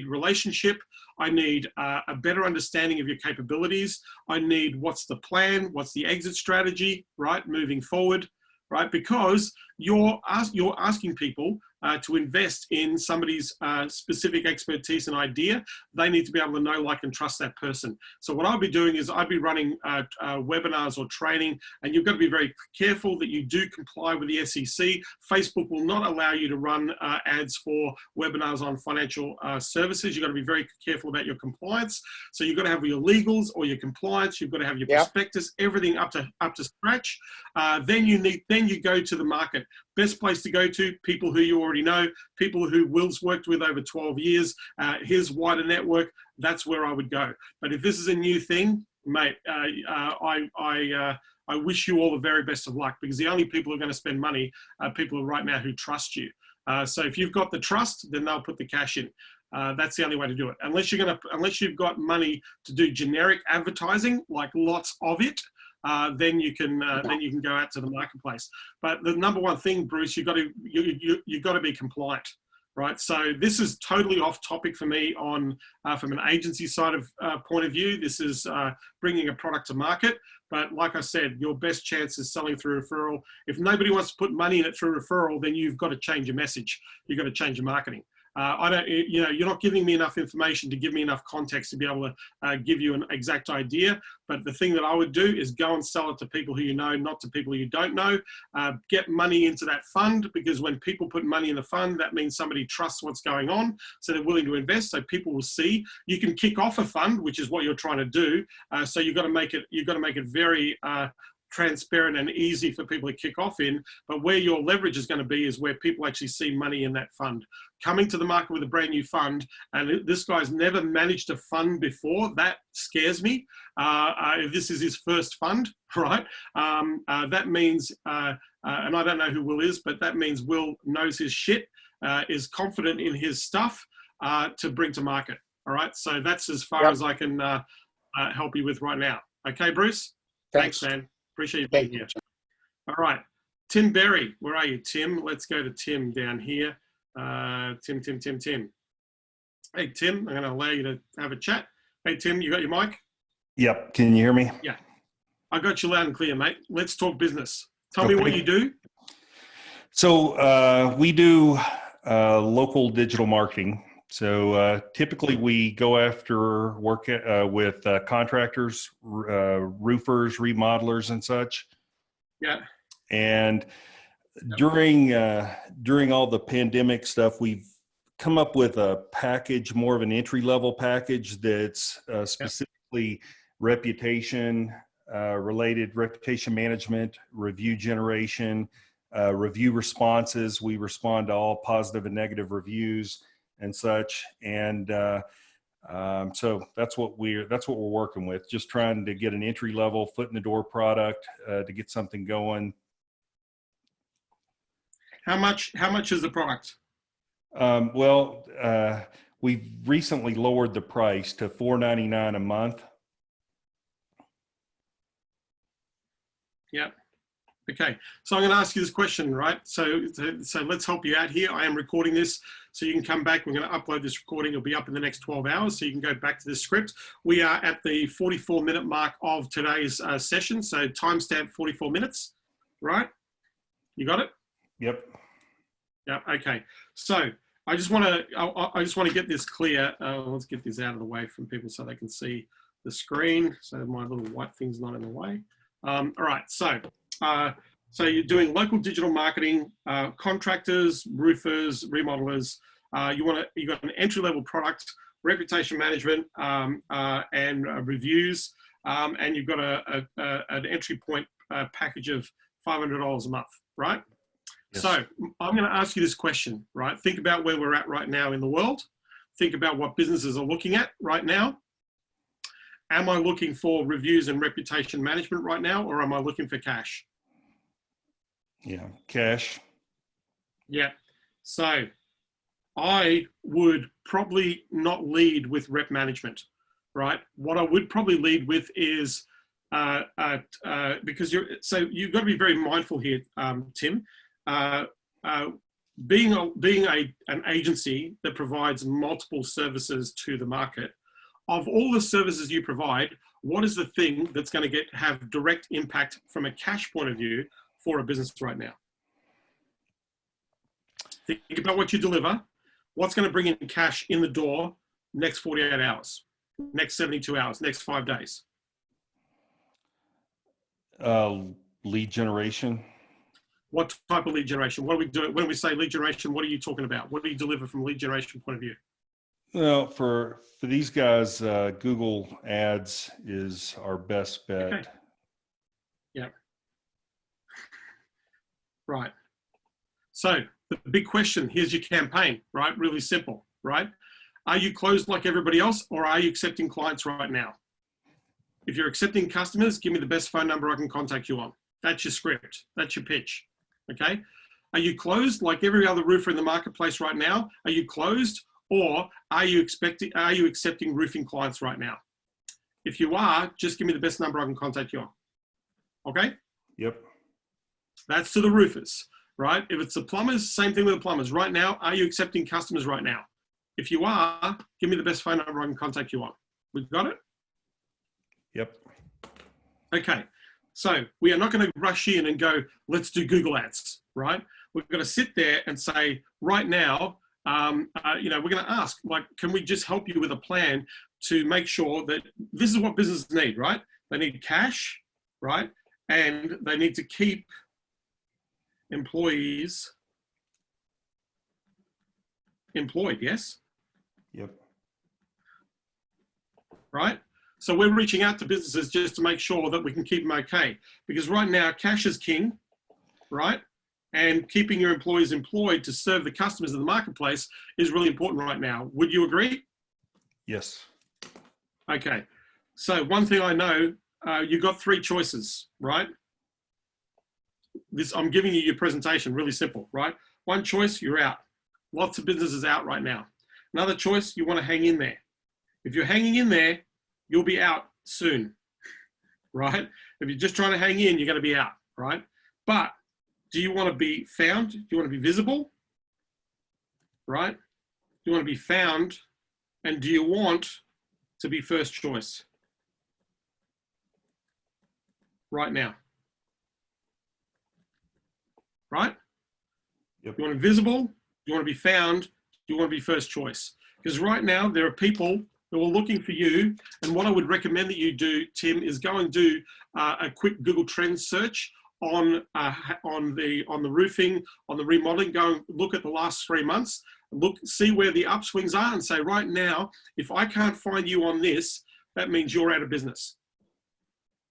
relationship. I need a better understanding of your capabilities. I need what's the plan, what's the exit strategy, right? Moving forward, right? Because you're asking people to invest in somebody's specific expertise and idea. They need to be able to know, like, and trust that person. So what I'll be doing is I'd be running webinars or training, and you've got to be very careful that you do comply with the SEC. Facebook will not allow you to run ads for webinars on financial services. You've got to be very careful about your compliance. So you've got to have your legals or your compliance. You've got to have your prospectus, everything up to scratch. Then you go to the market. Best place to go to, people who you already know, people who Will's worked with over 12 years, his wider network, that's where I would go. But if this is a new thing, mate, I I wish you all the very best of luck, because the only people who are going to spend money are people right now who trust you. So if you've got the trust, then they'll put the cash in. That's the only way to do it. Unless you've got money to do generic advertising, like lots of it, then you can go out to the marketplace. But the number one thing, Bruce, you've got to be compliant, right? So this is totally off topic for me on from an agency side of point of view. This is bringing a product to market. But like I said, your best chance is selling through referral. If nobody wants to put money in it through referral, then you've got to change your message. You've got to change your marketing. You're not giving me enough information to give me enough context to be able to give you an exact idea. But the thing that I would do is go and sell it to people who you know, not to people you don't know. Get money into that fund, because when people put money in the fund, that means somebody trusts what's going on, so they're willing to invest. So people will see. You can kick off a fund, which is what you're trying to do. So you've got to make it very transparent and easy for people to kick off in. But where your leverage is going to be is where people actually see money in that fund. Coming to the market with a brand new fund, and this guy's never managed a fund before, that scares me. If this is his first fund, right? That means, and I don't know who Will is, but that means Will knows his shit, is confident in his stuff to bring to market. All right, so that's as far as I can help you with right now. Okay, Bruce? Thanks, man. Appreciate you being here. All right. Tim Berry, where are you, Tim? Let's go to Tim down here. Tim. Hey, Tim, I'm going to allow you to have a chat. Hey, Tim, you got your mic? Yep. Can you hear me? Yeah. I got you loud and clear, mate. Let's talk business. Tell me what you do. So we do local digital marketing. So typically we go after work with contractors, roofers, remodelers, and such. Yeah. And during all the pandemic stuff, we've come up with a package, more of an entry-level package that's specifically reputation related, reputation management, review generation, review responses. We respond to all positive and negative reviews and such, and so that's what we're working with. Just trying to get an entry level, foot in the door product to get something going. How much is the product? We've recently lowered the price to $4.99 a month. Yeah. Okay, so I'm going to ask you this question, right? So let's help you out here. I am recording this, so you can come back. We're going to upload this recording. It'll be up in the next 12 hours, so you can go back to this script. We are at the 44-minute mark of today's session, so timestamp 44 minutes, right? You got it? Yep. Yeah. Okay. So I just want to get this clear. Let's get this out of the way from people so they can see the screen. So my little white thing's not in the way. All right. So you're doing local digital marketing, contractors, roofers, remodelers. You got an entry-level product, reputation management, and reviews, and you've got an entry point package of $500 a month, right? Yes. So I'm going to ask you this question, right? Think about where we're at right now in the world. Think about what businesses are looking at right now. Am I looking for reviews and reputation management right now, or am I looking for cash? Yeah, cash. Yeah. So I would probably not lead with rep management, right? What I would probably lead with is because you've got to be very mindful here, Tim. Being an agency that provides multiple services to the market, of all the services you provide, what is the thing that's going to have direct impact from a cash point of view for a business right now? Think about what you deliver. What's going to bring in cash in the door next 48 hours, next 72 hours, next 5 days? Lead generation. What type of lead generation? What are we doing? When we say lead generation, what are you talking about? What do you deliver from a lead generation point of view? Well, for these guys, Google Ads is our best bet. Okay. Yeah. Right. So the big question, here's your campaign, right? Really simple, right? Are you closed like everybody else, or are you accepting clients right now? If you're accepting customers, give me the best phone number I can contact you on. That's your script. That's your pitch. Okay. Are you closed like every other roofer in the marketplace right now? Are you closed, or are you accepting roofing clients right now? If you are, just give me the best number I can contact you on. Okay. Yep. That's to the roofers, right? If it's the plumbers, same thing with the plumbers. Right now, are you accepting customers right now? If you are, give me the best phone number I can contact you on. We've got it? Yep. Okay. So we are not going to rush in and go, let's do Google ads, right? We're going to sit there and say, right now, we're going to ask, like, can we just help you with a plan to make sure that this is what businesses need, right? They need cash, right? And they need to keep employees employed, yes? Yep. Right? So we're reaching out to businesses just to make sure that we can keep them okay. Because right now, cash is king, right? And keeping your employees employed to serve the customers in the marketplace is really important right now. Would you agree? Yes. Okay. So one thing I know, you've got 3 choices, right? I'm giving you your presentation, really simple, right? One choice, you're out. Lots of businesses out right now. Another choice, you want to hang in there. If you're hanging in there, you'll be out soon, right? If you're just trying to hang in, you're going to be out, right? But do you want to be found? Do you want to be visible, right? Do you want to be found? And do you want to be first choice right now? Right? Yep. You want to be visible? Do you want to be found? Do you want to be first choice? Because right now there are people who are looking for you. And what I would recommend that you do, Tim, is go and do a quick Google Trends search on the roofing, on the remodeling. Go and look at the last 3 months. See where the upswings are and say, right now, if I can't find you on this, that means you're out of business.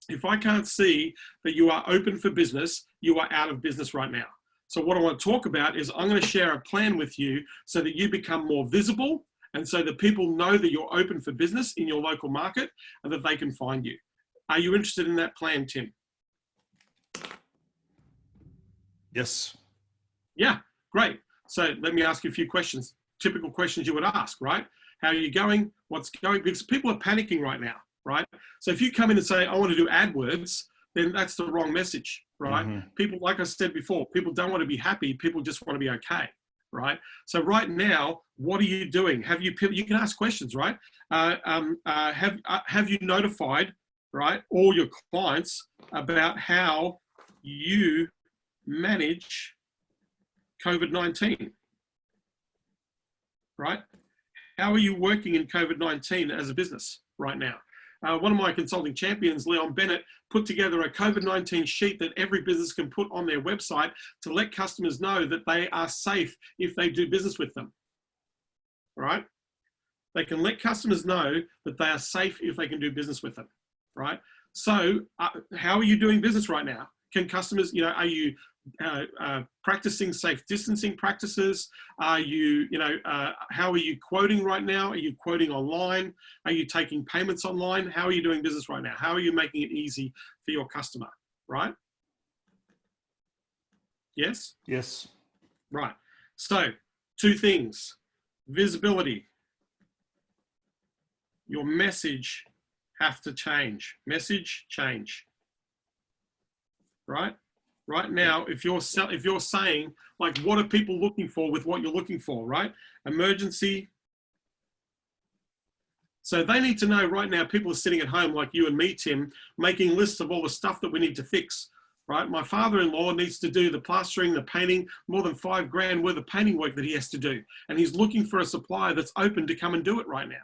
If I can't see that you are open for business, you are out of business right now. So what I want to talk about is I'm going to share a plan with you so that you become more visible and so that people know that you're open for business in your local market and that they can find you. Are you interested in that plan, Tim? Yes. Yeah, great. So let me ask you a few questions, typical questions you would ask, right? How are you going? What's going? Because people are panicking right now, right? So if you come in and say, I want to do AdWords, then that's the wrong message, right? Mm-hmm. People, like I said before, people don't want to be happy. People just want to be okay, right? So right now, what are you doing? You can ask questions, right? Have you notified, right, all your clients about how you manage COVID-19, right? How are you working in COVID-19 as a business right now? One of my consulting champions, Leon Bennett, put together a COVID-19 sheet that every business can put on their website to let customers know that they are safe if they do business with them, right? They can let customers know that they are safe if they can do business with them, right? So how are you doing business right now? Can customers, are you practicing safe distancing practices? Are you, how are you quoting right now? Are you quoting online? Are you taking payments online? How are you doing business right now? How are you making it easy for your customer, right? Yes? Yes. Right. So 2 things, visibility. Your message have to change. Message change, right? Right now, if you're saying, like, what are people looking for with what you're looking for, right? Emergency. So they need to know right now, people are sitting at home like you and me, Tim, making lists of all the stuff that we need to fix, right? My father-in-law needs to do the plastering, the painting, more than $5 grand worth of painting work that he has to do. And he's looking for a supplier that's open to come and do it right now,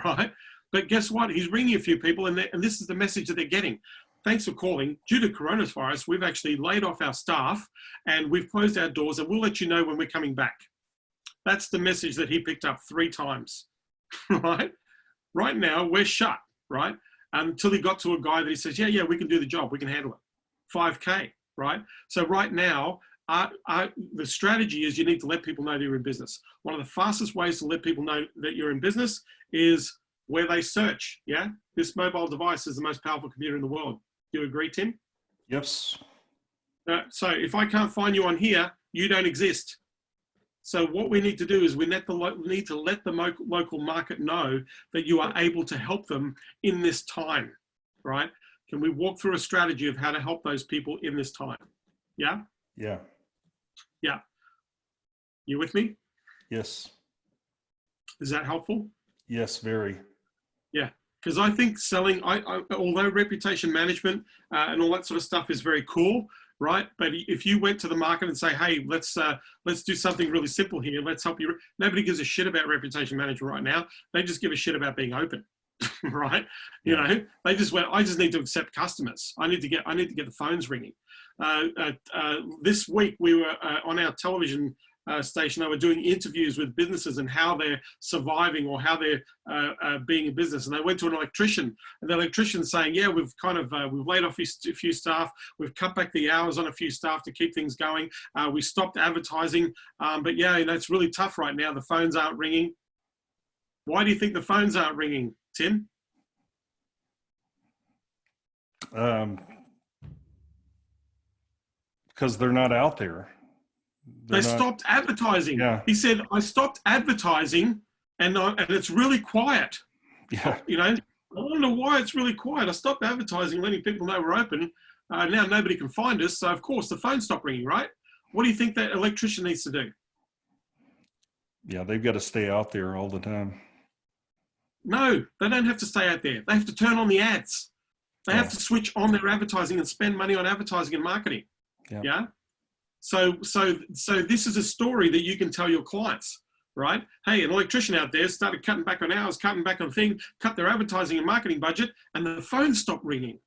right? But guess what? He's ringing a few people and this is the message that they're getting. Thanks for calling. Due to coronavirus, we've actually laid off our staff and we've closed our doors and we'll let you know when we're coming back. That's the message that he picked up 3 times, right? Right now, we're shut, right? Until he got to a guy that he says, yeah, we can do the job. We can handle it. 5K, right? So right now, the strategy is you need to let people know that you're in business. One of the fastest ways to let people know that you're in business is where they search. Yeah, this mobile device is the most powerful computer in the world. Do you agree, Tim? Yes. So if I can't find you on here, you don't exist. So what we need to do is we need to let the local market know that you are able to help them in this time, right? Can we walk through a strategy of how to help those people in this time? Yeah? Yeah. Yeah. You with me? Yes. Is that helpful? Yes, very. Yeah. Because I think selling, although reputation management and all that sort of stuff is very cool, right? But if you went to the market and say, hey, let's do something really simple here. Let's help you. Nobody gives a shit about reputation management right now. They just give a shit about being open, right? You know, they just went, I just need to accept customers. I need to get the phones ringing. This week we were on our television station. They were doing interviews with businesses and how they're surviving or how they're being a business. And they went to an electrician, and the electrician's saying, yeah, we've kind of, we've laid off a few staff. We've cut back the hours on a few staff to keep things going. We stopped advertising. But yeah, you know, it's really tough right now. The phones aren't ringing. Why do you think the phones aren't ringing, Tim? Because they're not out there. They stopped advertising. Yeah. He said, I stopped advertising and it's really quiet. Yeah. You know, I wonder why it's really quiet. I stopped advertising, letting people know we're open. Now nobody can find us. So of course the phone stopped ringing, right? What do you think that electrician needs to do? Yeah, they've got to stay out there all the time. No, they don't have to stay out there. They have to turn on the ads. They have to switch on their advertising and spend money on advertising and marketing. Yeah. So this is a story that you can tell your clients, right? Hey, an electrician out there started cutting back on hours, cutting back on things, cut their advertising and marketing budget, and the phone stopped ringing,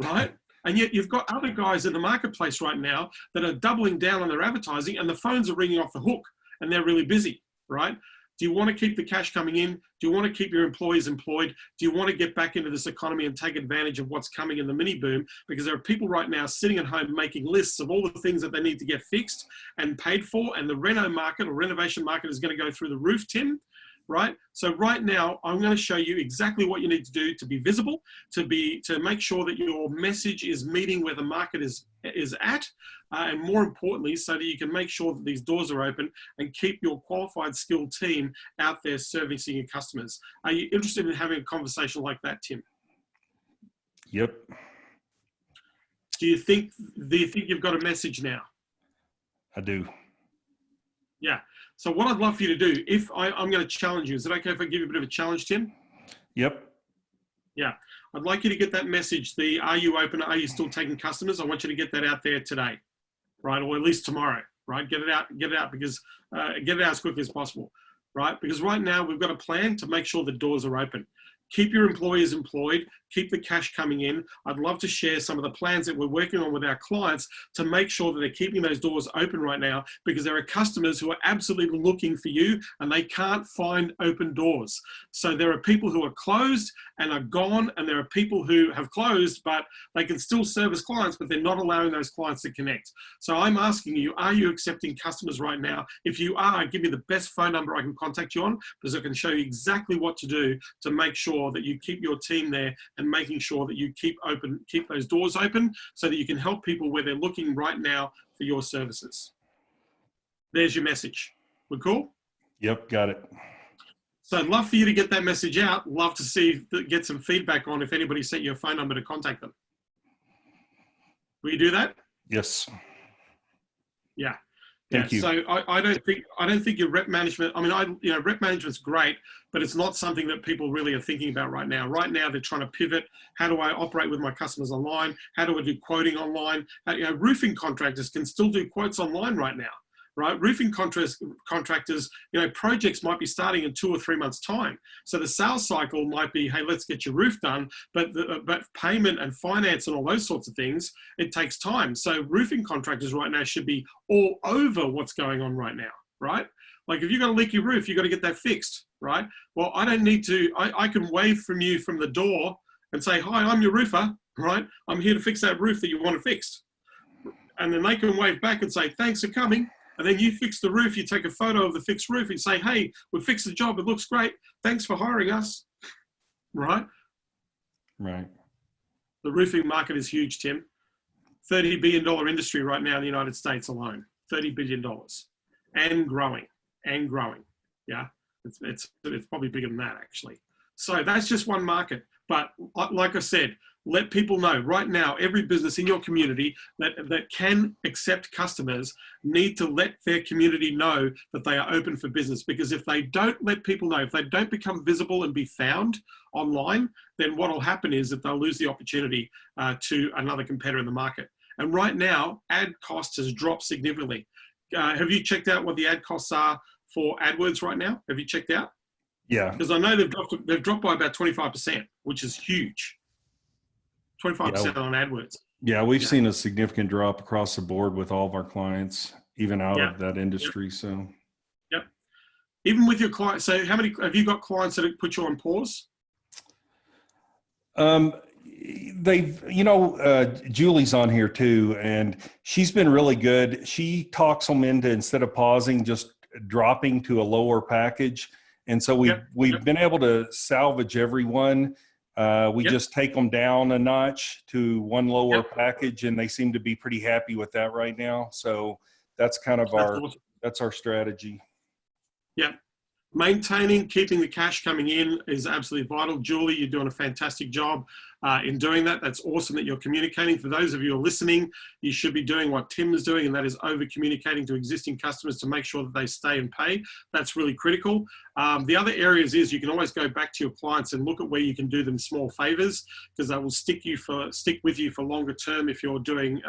right? And yet you've got other guys in the marketplace right now that are doubling down on their advertising and the phones are ringing off the hook and they're really busy, right? Do you want to keep the cash coming in? Do you want to keep your employees employed? Do you want to get back into this economy and take advantage of what's coming in the mini boom? Because there are people right now sitting at home making lists of all the things that they need to get fixed and paid for. And the reno market or renovation market is going to go through the roof, Tim, right? So right now, I'm going to show you exactly what you need to do to be visible, to make sure that your message is meeting where the market is at. And more importantly, so that you can make sure that these doors are open and keep your qualified, skilled team out there servicing your customers. Are you interested in having a conversation like that, Tim? Yep. Do you think you've got a message now? I do. Yeah. So what I'd love for you to do, if I'm going to challenge you, is it okay if I give you a bit of a challenge, Tim? Yep. Yeah. I'd like you to get that message, the are you open, are you still taking customers? I want you to get that out there today, right? Or at least tomorrow, right? Get it out because get it out as quickly as possible, right? Because right now we've got a plan to make sure the doors are open. Keep your employees employed, keep the cash coming in. I'd love to share some of the plans that we're working on with our clients to make sure that they're keeping those doors open right now, because there are customers who are absolutely looking for you and they can't find open doors. So there are people who are closed and are gone, and there are people who have closed, but they can still service clients, but they're not allowing those clients to connect. So I'm asking you, are you accepting customers right now? If you are, give me the best phone number I can contact you on, because I can show you exactly what to do to make sure that you keep your team there and making sure that you keep those doors open so that you can help people where they're looking right now for your services. There's your message. We're cool? Yep, got it. So I'd love for you to get that message out. Love to get some feedback on if anybody sent you a phone number to contact them. Will you do that? Yes. Yeah. Thank you. So I don't think your rep management, rep management's great, but it's not something that people really are thinking about right now. Right now, they're trying to pivot. How do I operate with my customers online? How do I do quoting online? Roofing contractors can still do quotes online right now, right? Roofing contractors, projects might be starting in 2 or 3 months' time. So the sales cycle might be, hey, let's get your roof done, but payment and finance and all those sorts of things, it takes time. So roofing contractors right now should be all over what's going on right now, right? Like if you've got a leaky roof, you've got to get that fixed, right? Well, I don't need to, I can wave from you from the door and say, hi, I'm your roofer, right? I'm here to fix that roof that you want fixed. And then they can wave back and say, thanks for coming. And then you fix the roof, you take a photo of the fixed roof and say, hey, we fixed the job, it looks great. Thanks for hiring us. right? Right. The roofing market is huge, Tim. $30 billion industry right now in the United States alone. $30 billion, and growing, and growing. Yeah, it's probably bigger than that actually. So that's just one market. But like I said, let people know right now, every business in your community that can accept customers need to let their community know that they are open for business. Because if they don't let people know, if they don't become visible and be found online, then what will happen is that they'll lose the opportunity to another competitor in the market. And right now, ad costs has dropped significantly. Have you checked out what the ad costs are for AdWords right now? Have you checked out? Yeah. Because I know they've dropped by about 25%, which is huge. 25% on AdWords. Yeah, we've seen a significant drop across the board with all of our clients, even out of that industry. So, even with your clients. So, how many have you got clients that put you on pause? Julie's on here too, and she's been really good. She talks them into, instead of pausing, just dropping to a lower package. And so we've been able to salvage everyone. We just take them down a notch to one lower package, and they seem to be pretty happy with that right now. So that's kind of that's our strategy. Yeah. Keeping the cash coming in is absolutely vital. Julie, you're doing a fantastic job in doing that. That's awesome that you're communicating. For those of you who are listening, you should be doing what Tim is doing, and that is over communicating to existing customers to make sure that they stay and pay. That's really critical. The other areas is you can always go back to your clients and look at where you can do them small favors, because they will stick with you for longer term if you're doing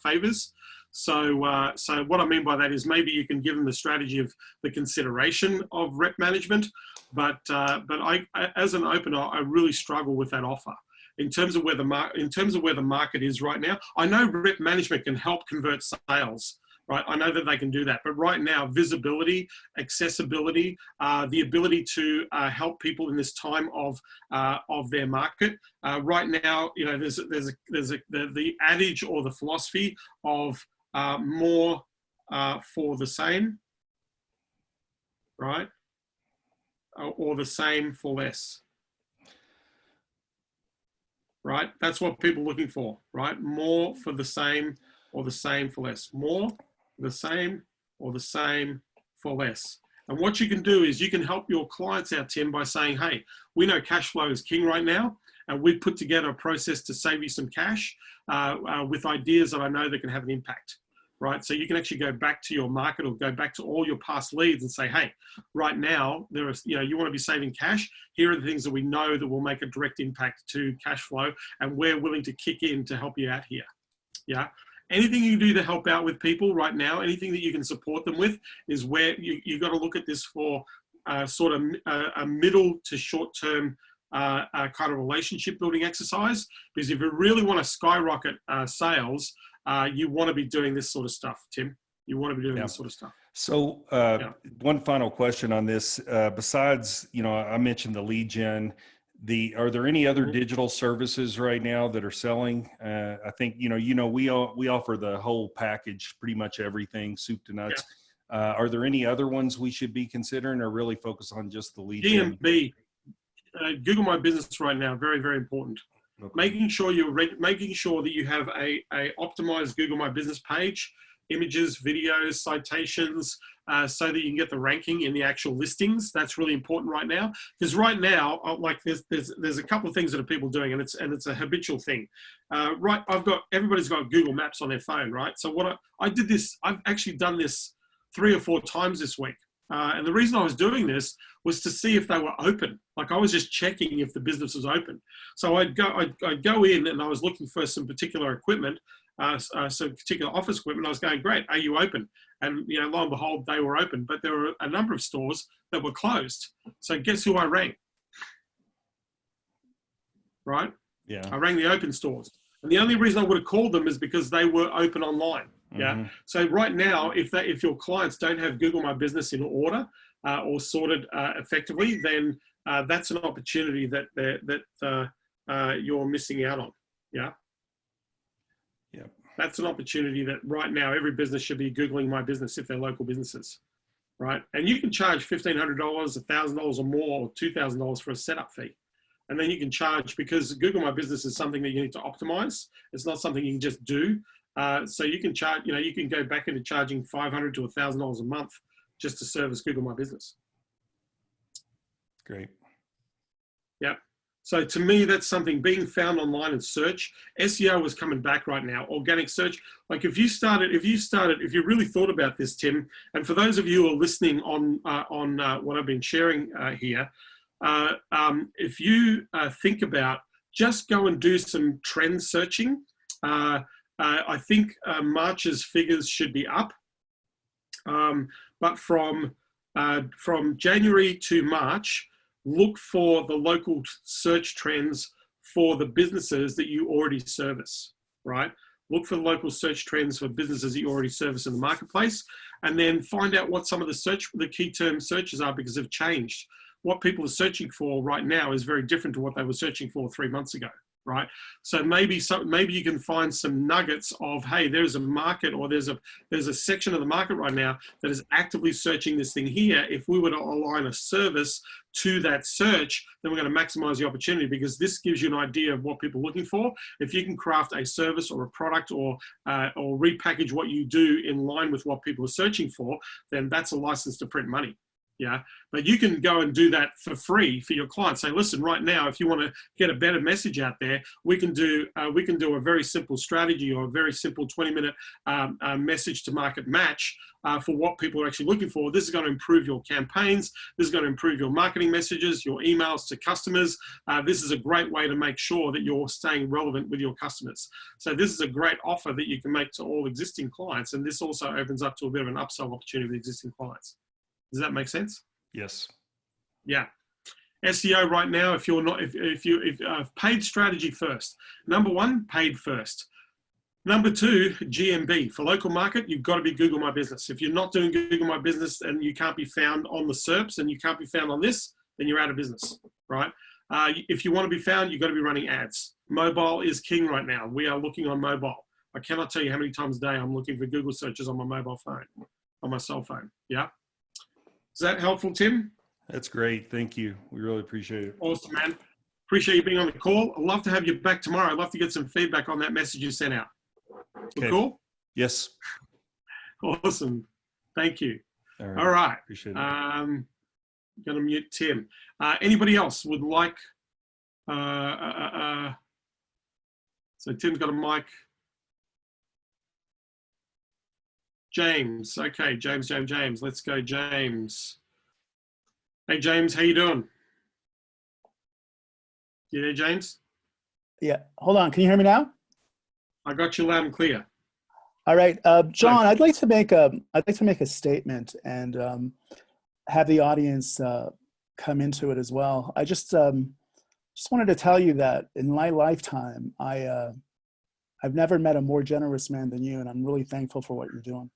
favors. So what I mean by that is maybe you can give them the strategy of the consideration of rep management, but I, as an opener, I really struggle with that offer in terms of where the market is right now. I know rep management can help convert sales, right? I know that they can do that, but right now, visibility, accessibility, the ability to help people in this time of their market. Right now, there's the adage or the philosophy of more for the same, right? Or the same for less, right? That's what people are looking for, right? More for the same or the same for less. More, the same, or the same for less. And what you can do is you can help your clients out, Tim, by saying, hey, we know cash flow is king right now, and we've put together a process to save you some cash with ideas that I know that can have an impact. Right, so you can actually go back to your market or go back to all your past leads and say, hey, right now you want to be saving cash. Here are the things that we know that will make a direct impact to cash flow, and we're willing to kick in to help you out here. Yeah, anything you do to help out with people right now, anything that you can support them with, is where you got to look at this for sort of a middle to short term kind of relationship building exercise. Because if you really want to skyrocket sales, you want to be doing this sort of stuff, Tim. You want to be doing this sort of stuff. So one final question on this. Besides, I mentioned the lead gen. Are there any other digital services right now that are selling? I think we offer the whole package, pretty much everything, soup to nuts. Are there any other ones we should be considering, or really focus on just the lead gen? GMB, Google My Business right now, very, very important. Okay. Making sure that you have a optimized Google My Business page, images, videos, citations, so that you can get the ranking in the actual listings. That's really important right now, because right now, like there's a couple of things that are people doing, and it's a habitual thing. Right, everybody's got Google Maps on their phone, right? So I've actually done this 3 or 4 times this week. And the reason I was doing this was to see if they were open. Like, I was just checking if the business was open. So I'd go in, and I was looking for some particular equipment, some particular office equipment. I was going, great, are you open? And lo and behold, they were open. But there were a number of stores that were closed. So guess who I rang? Right? Yeah. I rang the open stores. And the only reason I would have called them is because they were open online. Yeah. Mm-hmm. So right now, if your clients don't have Google My Business in order or sorted effectively, then that's an opportunity that you're missing out on. Yeah. Yeah. That's an opportunity that right now every business should be Googling My Business if they're local businesses, right? And you can charge $1,500, $1,000 or more, or $2,000 for a setup fee. and then you can charge, because Google My Business is something that you need to optimize. It's not something you can just do. So you can charge, you can go back into charging $500 to $1,000 a month just to service Google My Business. Great. Yep. So to me, that's something being found online and search. SEO is coming back right now. Organic search. Like if you really thought about this, Tim, and for those of you who are listening on what I've been sharing here, if you think about just go and do some trend searching. I think March's figures should be up, but from January to March, look for the local search trends for the businesses that you already service, right? Look for the local search trends for businesses that you already service in the marketplace, and then find out what some of the key term searches are, because they've changed. What people are searching for right now is very different to what they were searching for 3 months ago, right? So maybe you can find some nuggets of, hey, there's a market, or there's a section of the market right now that is actively searching this thing here. If we were to align a service to that search, then we're going to maximize the opportunity, because this gives you an idea of what people are looking for. If you can craft a service or a product, or repackage what you do in line with what people are searching for, then that's a license to print money. Yeah, but you can go and do that for free for your clients. Say, listen, right now, if you want to get a better message out there, we can do a very simple strategy, or a very simple 20-minute message to market match for what people are actually looking for. This is going to improve your campaigns. This is going to improve your marketing messages, your emails to customers. This is a great way to make sure that you're staying relevant with your customers. So this is a great offer that you can make to all existing clients, and this also opens up to a bit of an upsell opportunity with existing clients. Does that make sense? Yes. Yeah. SEO right now, if paid strategy first. Number one, paid first. Number two, GMB. For local market, you've got to be Google My Business. If you're not doing Google My Business and you can't be found on the SERPs and you can't be found on this, then you're out of business, right? If you want to be found, you've got to be running ads. Mobile is king right now. We are looking on mobile. I cannot tell you how many times a day I'm looking for Google searches on my mobile phone, on my cell phone. Yeah. Is that helpful, Tim? That's great. Thank you. We really appreciate it. Awesome, man. Appreciate you being on the call. I'd love to have you back tomorrow. I'd love to get some feedback on that message you sent out. Okay. Cool? Yes. Awesome. Thank you. All right. All right. Appreciate it. I'm going to mute Tim. Anybody else would like... so Tim's got a mic. James. Okay, James. Let's go, James. Hey, James, how you doing? You there, James? Yeah, hold on. Can you hear me now? I got you loud and clear. All right, John. I'd like to make a statement and have the audience come into it as well. I just wanted to tell you that in my lifetime, I've never met a more generous man than you, and I'm really thankful for what you're doing.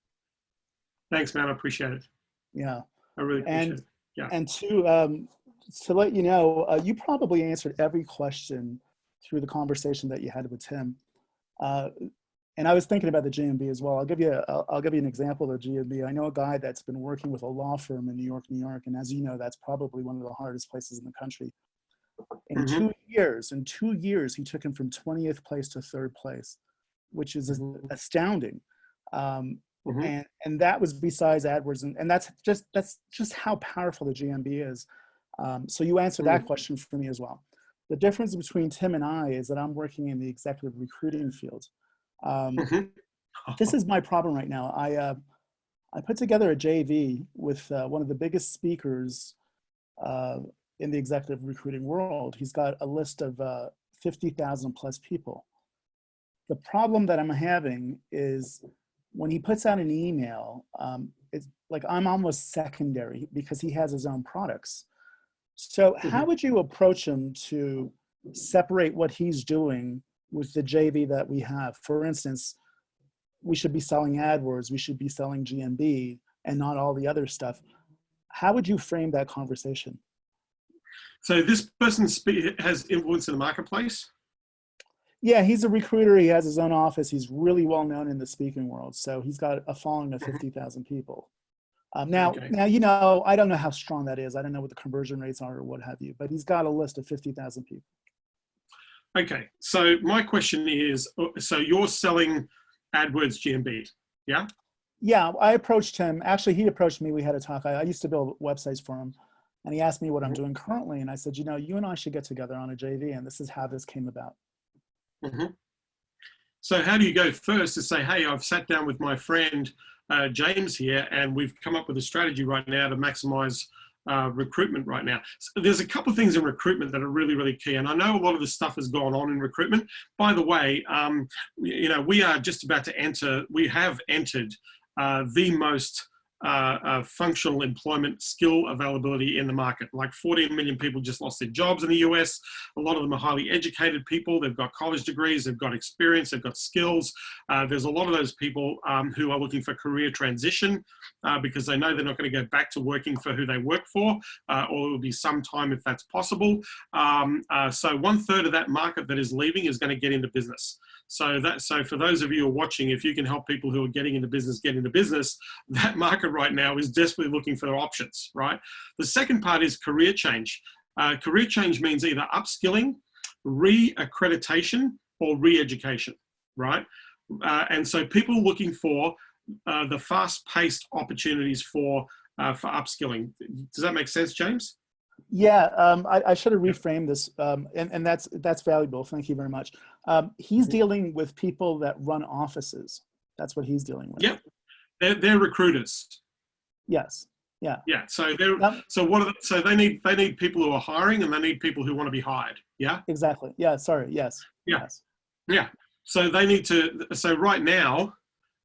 Thanks, man. I appreciate it. Yeah, I really appreciate it. Yeah. And to let you know, you probably answered every question through the conversation that you had with Tim. And I was thinking about the GMB as well. I'll give you an example of the GMB. I know a guy that's been working with a law firm in New York, and as you know, that's probably one of the hardest places in the country. In 2 years, he took him from 20th place to 3rd place, which is astounding. And that was besides AdWords, and that's just how powerful the GMB is. So you answered that question for me as well. The difference between Tim and I is that I'm working in the executive recruiting field. This is my problem right now. I put together a JV with one of the biggest speakers in the executive recruiting world. He's got a list of 50,000 plus people. The problem that I'm having is when he puts out an email, it's like I'm almost secondary because he has his own products. So how would you approach him to separate what he's doing with the JV that we have? For instance, we should be selling AdWords, we should be selling GMB and not all the other stuff. How would you frame that conversation? So this person has influence in the marketplace? Yeah, he's a recruiter. He has his own office. He's really well known in the speaking world. So he's got a following of 50,000 people. Okay. Now, you know, I don't know how strong that is. I don't know what the conversion rates are or what have you, but he's got a list of 50,000 people. Okay, so my question is, so you're selling AdWords GMB, yeah? Yeah, I approached him. Actually, he approached me. We had a talk. I used to build websites for him. And he asked me what I'm doing currently. And I said, you know, you and I should get together on a JV. And this is how this came about. So how do you go first to say, hey, I've sat down with my friend James here, and we've come up with a strategy right now to maximize recruitment right now. So there's a couple of things in recruitment that are really, really key. And I know a lot of this stuff has gone on in recruitment. By the way, you know, we are just about to enter, we have entered the most functional employment skill availability in the market. Like 14 million people just lost their jobs in the US. A lot of them are highly educated people. They've got college degrees, they've got experience, they've got skills. There's a lot of those people who are looking for career transition because they know they're not going to go back to working for who they work for, or it will be some time if that's possible. So 1/3 of that market that is leaving is going to get into business. So for those of you who are watching, if you can help people who are getting into business get into business, that market right now is desperately looking for options, right? The second part is career change. Career change means either upskilling, re-accreditation, or re-education, right? And so people looking for the fast-paced opportunities for upskilling. Does that make sense, James? Yeah, I should have reframed this, and that's valuable. Thank you very much. He's dealing with people that run offices. That's what he's dealing with. Yep, they're recruiters. Yes. Yeah. Yeah. So so they need people who are hiring, and they need people who want to be hired. Yeah. Exactly. Yeah. Sorry. Yes. Yeah. Yes. Yeah. So they need to. So right now,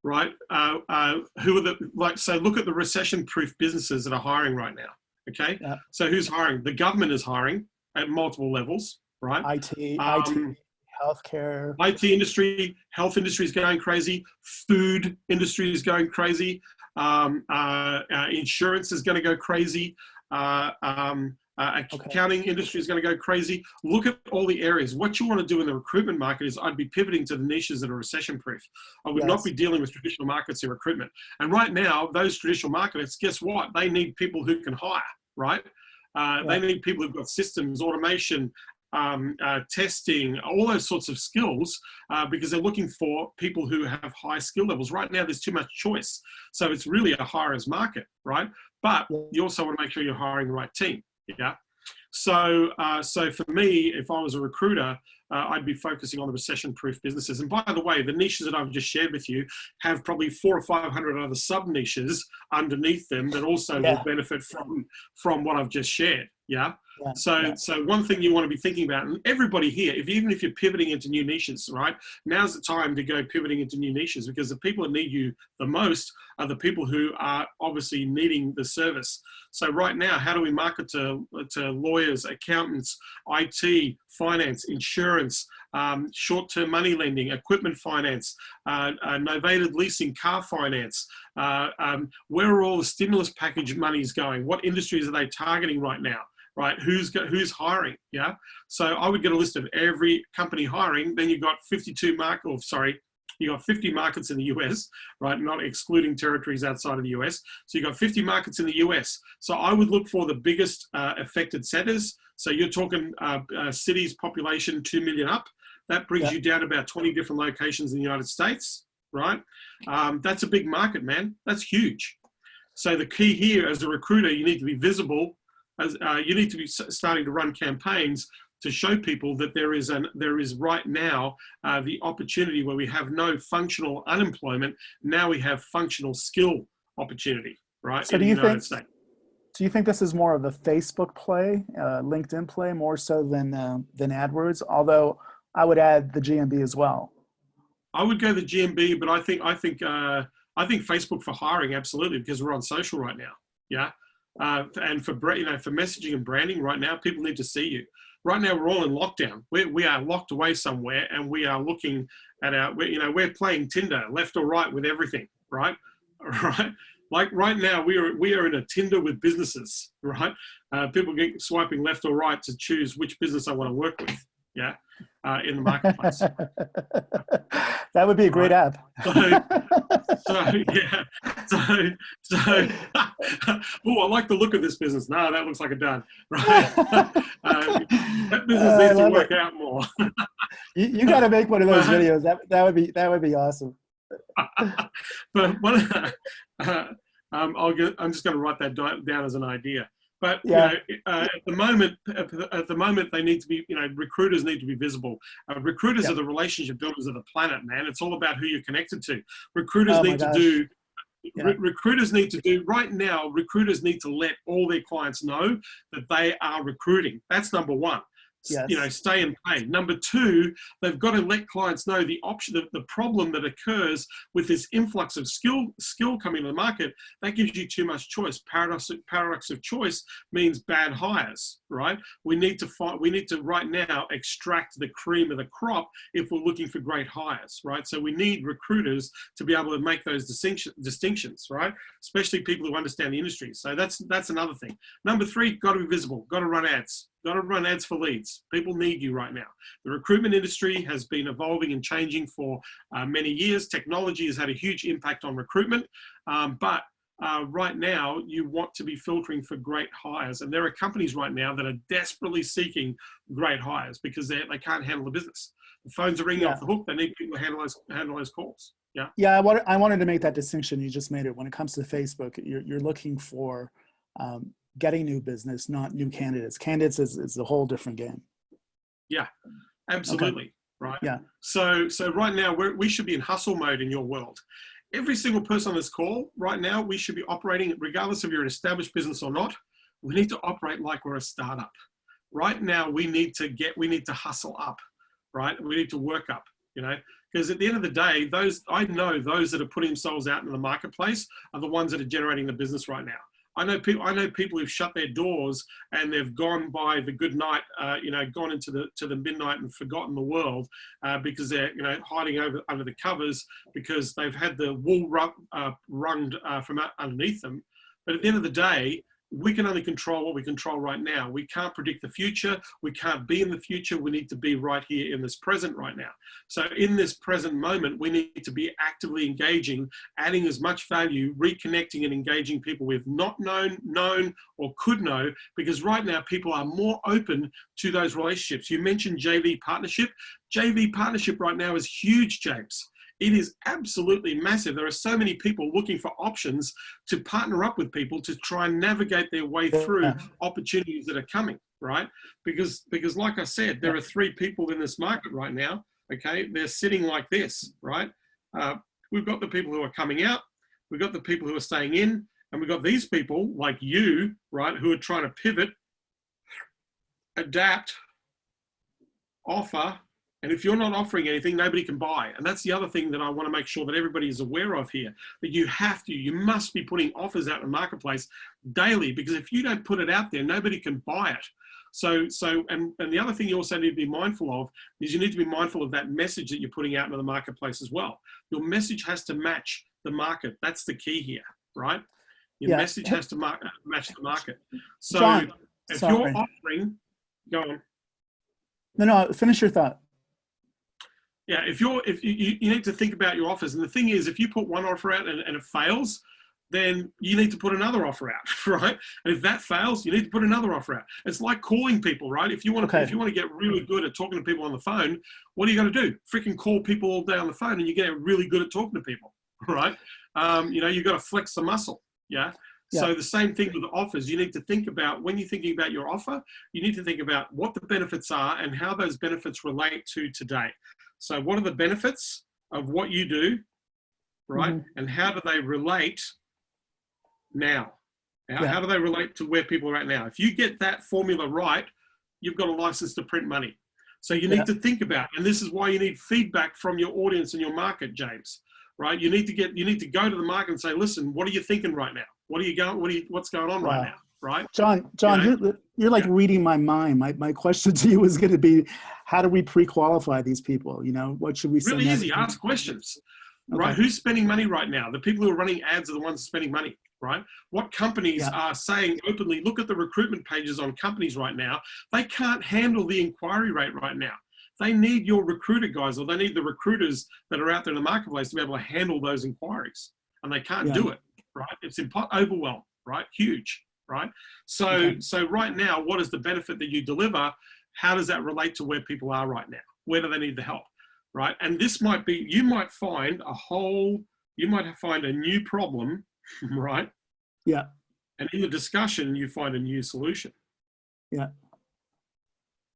right? Who are the So look at the recession-proof businesses that are hiring right now. Okay. Yeah. So who's hiring? The government is hiring at multiple levels, right? IT, healthcare. IT industry, health industry is going crazy. Food industry is going crazy. Insurance is going to go crazy. Accounting industry is going to go crazy. Look at all the areas. What you want to do in the recruitment market is I'd be pivoting to the niches that are recession proof. I would not be dealing with traditional markets in recruitment. And right now, those traditional markets, guess what? They need people who can hire, right? They need people who've got systems, automation, testing, all those sorts of skills, because they're looking for people who have high skill levels. Right now, there's too much choice. So it's really a hirer's market, right? But you also want to make sure you're hiring the right team. Yeah. So for me, if I was a recruiter, I'd be focusing on the recession-proof businesses. And by the way, the niches that I've just shared with you have probably 400 or 500 other sub-niches underneath them that also will benefit from what I've just shared. Yeah. So one thing you want to be thinking about, and everybody here, even if you're pivoting into new niches, right? Now's the time to go pivoting into new niches, because the people that need you the most are the people who are obviously needing the service. So right now, how do we market to lawyers, accountants, IT, finance, insurance, short-term money lending, equipment finance, novated leasing, car finance? Where are all the stimulus package monies going? What industries are they targeting right now? Right, who's hiring? Yeah, so I would get a list of every company hiring. Then you've got 50 markets in the US, right? Not excluding territories outside of the US. So you've got 50 markets in the US. So I would look for the biggest affected centers. So you're talking cities, population 2 million up. That brings you down to about 20 different locations in the United States, right? That's a big market, man. That's huge. So the key here as a recruiter, you need to be visible. You need to be starting to run campaigns to show people that there is right now the opportunity where we have no functional unemployment. Now we have functional skill opportunity, right? So do you think this is more of a Facebook play, LinkedIn play, more so than AdWords? Although I would add the GMB as well. I would go the GMB, but I think Facebook for hiring, absolutely, because we're on social right now. Yeah. And for messaging and branding right now, people need to see you. Right now, we're all in lockdown. We are locked away somewhere, and we are looking at we're playing Tinder left or right with everything, right? Right. Like right now, we are in a Tinder with businesses, right? People get swiping left or right to choose which business I want to work with. yeah, in the marketplace. That would be a great app. So yeah, so oh, I like the look of this business. No, that looks like a dud, right? That business needs to work out more. You got to make one of those videos. That would be awesome. But I'm just going to write that down as an idea. But yeah. At the moment, they need to be. Recruiters need to be visible. Recruiters are the relationship builders of the planet, man. It's all about who you're connected to. Recruiters need to do. Recruiters need to do right now. Recruiters need to let all their clients know that they are recruiting. That's number one. Yes. Stay and pay. Number two, they've got to let clients know the problem that occurs with this influx of skill coming to the market. That gives you too much choice. Paradox of choice means bad hires, right? We need to right now extract the cream of the crop if we're looking for great hires, right? So we need recruiters to be able to make those distinctions, right? Especially people who understand the industry. So that's another thing. Number three, got to be visible. Got to run ads. Got to run ads for leads. People need you right now. The recruitment industry has been evolving and changing for many years. Technology has had a huge impact on recruitment, but right now you want to be filtering for great hires. And there are companies right now that are desperately seeking great hires because they can't handle the business. The phones are ringing off the hook. They need people to handle those calls. Yeah. Yeah, I wanted to make that distinction. You just made it. When it comes to Facebook, you're looking for getting new business, not new candidates. Candidates is a whole different game. Yeah, absolutely. Okay. Right. Yeah. So right now we should be in hustle mode in your world. Every single person on this call right now, we should be operating, regardless if you're an established business or not, we need to operate like we're a startup. Right now, we need to hustle up, right? We need to work up, because at the end of the day, I know those that are putting themselves out in the marketplace are the ones that are generating the business right now. I know people who've shut their doors and they've gone by the good night, gone into the midnight and forgotten the world because they're hiding under the covers because they've had the wool wrung from underneath them. But at the end of the day, we can only control what we control right now. We can't predict the future. We can't be in the future. We need to be right here in this present right now. So in this present moment, we need to be actively engaging, adding as much value, reconnecting and engaging people we've not known or could know, because right now people are more open to those relationships. You mentioned JV partnership. JV partnership right now is huge, James. It is absolutely massive. There are so many people looking for options to partner up with people to try and navigate their way through opportunities that are coming, right? Because like I said, there are three people in this market right now, okay? They're sitting like this, right? We've got the people who are coming out, we've got the people who are staying in, and we've got these people like you, right, who are trying to pivot, adapt, offer. And if you're not offering anything, nobody can buy. And that's the other thing that I want to make sure that everybody is aware of here, that you must be putting offers out in the marketplace daily, because if you don't put it out there, nobody can buy it. So the other thing you also need to be mindful of is you need to be mindful of that message that you're putting out into the marketplace as well. Your message has to match the market. That's the key here, right? Your message has to match the market. So John, if you're offering, go on. No, finish your thought. Yeah, if you need to think about your offers. And the thing is, if you put one offer out and it fails, then you need to put another offer out, right? And if that fails, you need to put another offer out. It's like calling people, right? If you want to get really good at talking to people on the phone, what are you going to do? Freaking call people all day on the phone, and you get really good at talking to people, right? You've got to flex the muscle, yeah? So the same thing with the offers. You need to think about, when you're thinking about your offer, you need to think about what the benefits are and how those benefits relate to today. So what are the benefits of what you do, right? Mm-hmm. And how do they relate now? How do they relate to where people are at now? If you get that formula right, you've got a license to print money. So you need to think about, and this is why you need feedback from your audience and your market, James, right? You need to go to the market and say, listen, what are you thinking right now? What's going on right now? Right? John, you're like reading my mind. My question to you was going to be, how do we pre-qualify these people? What should we say? Really easy. Ask questions, right? Who's spending money right now? The people who are running ads are the ones spending money, right? What companies are saying openly, look at the recruitment pages on companies right now. They can't handle the inquiry rate right now. They need your recruiter guys, or they need the recruiters that are out there in the marketplace to be able to handle those inquiries, and they can't do it, right? It's overwhelmed, right? Huge, right? So right now, what is the benefit that you deliver? How does that relate to where people are right now? Where do they need the help, right? And this might be, you might find a new problem, right? Yeah. And in the discussion, you find a new solution. Yeah.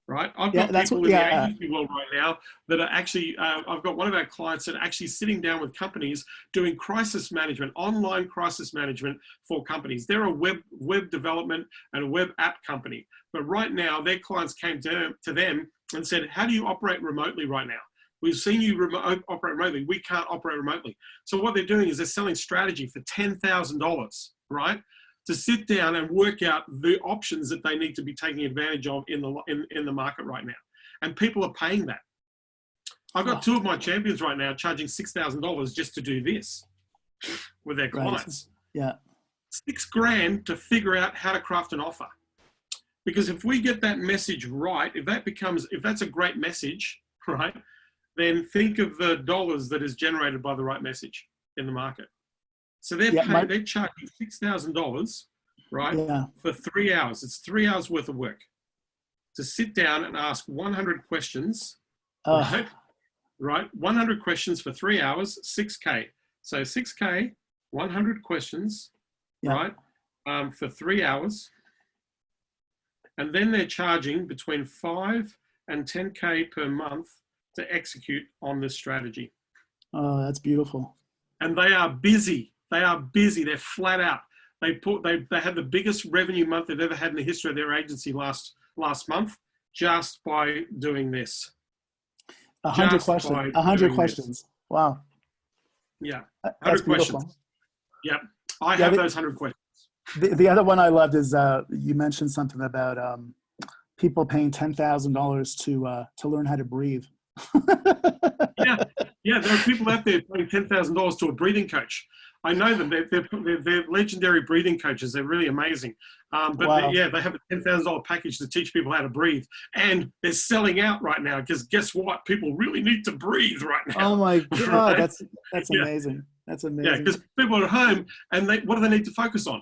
Right. I've got people in the agency world right now that are actually, I've got one of our clients that are actually sitting down with companies doing crisis management, online crisis management for companies. They're a web development and a web app company. But right now, their clients came to them and said, how do you operate remotely right now? We've seen you operate remotely. We can't operate remotely. So what they're doing is they're selling strategy for $10,000, right? To sit down and work out the options that they need to be taking advantage of in the market right now. And people are paying that. I've got two of my champions right now charging $6,000 just to do this with their clients. Yeah. $6,000 to figure out how to craft an offer. Because if we get that message right, if that's a great message, right, then think of the dollars that is generated by the right message in the market. So they're charging $6,000, right, for 3 hours. It's 3 hours worth of work to sit down and ask 100 questions, right? 100 questions for 3 hours, $6K. So $6K, 100 questions, right, for 3 hours. And then they're charging between 5 and 10K per month to execute on this strategy. Oh, that's beautiful. And they are busy. They are busy. They're flat out. They had the biggest revenue month they've ever had in the history of their agency last month, just by doing this. 100 questions. 100 questions. Wow. Yeah. 100 That's beautiful. questions. Yep. I have those 100 questions. The other one I loved is you mentioned something about people paying $10,000 to learn how to breathe. Yeah. There are people out there paying $10,000 to a breathing coach. I know them. They're legendary breathing coaches. They're really amazing. But they have a $10,000 package to teach people how to breathe, and they're selling out right now because guess what? People really need to breathe right now. Oh my God, that's amazing. That's amazing. Yeah, because people are at home, and what do they need to focus on?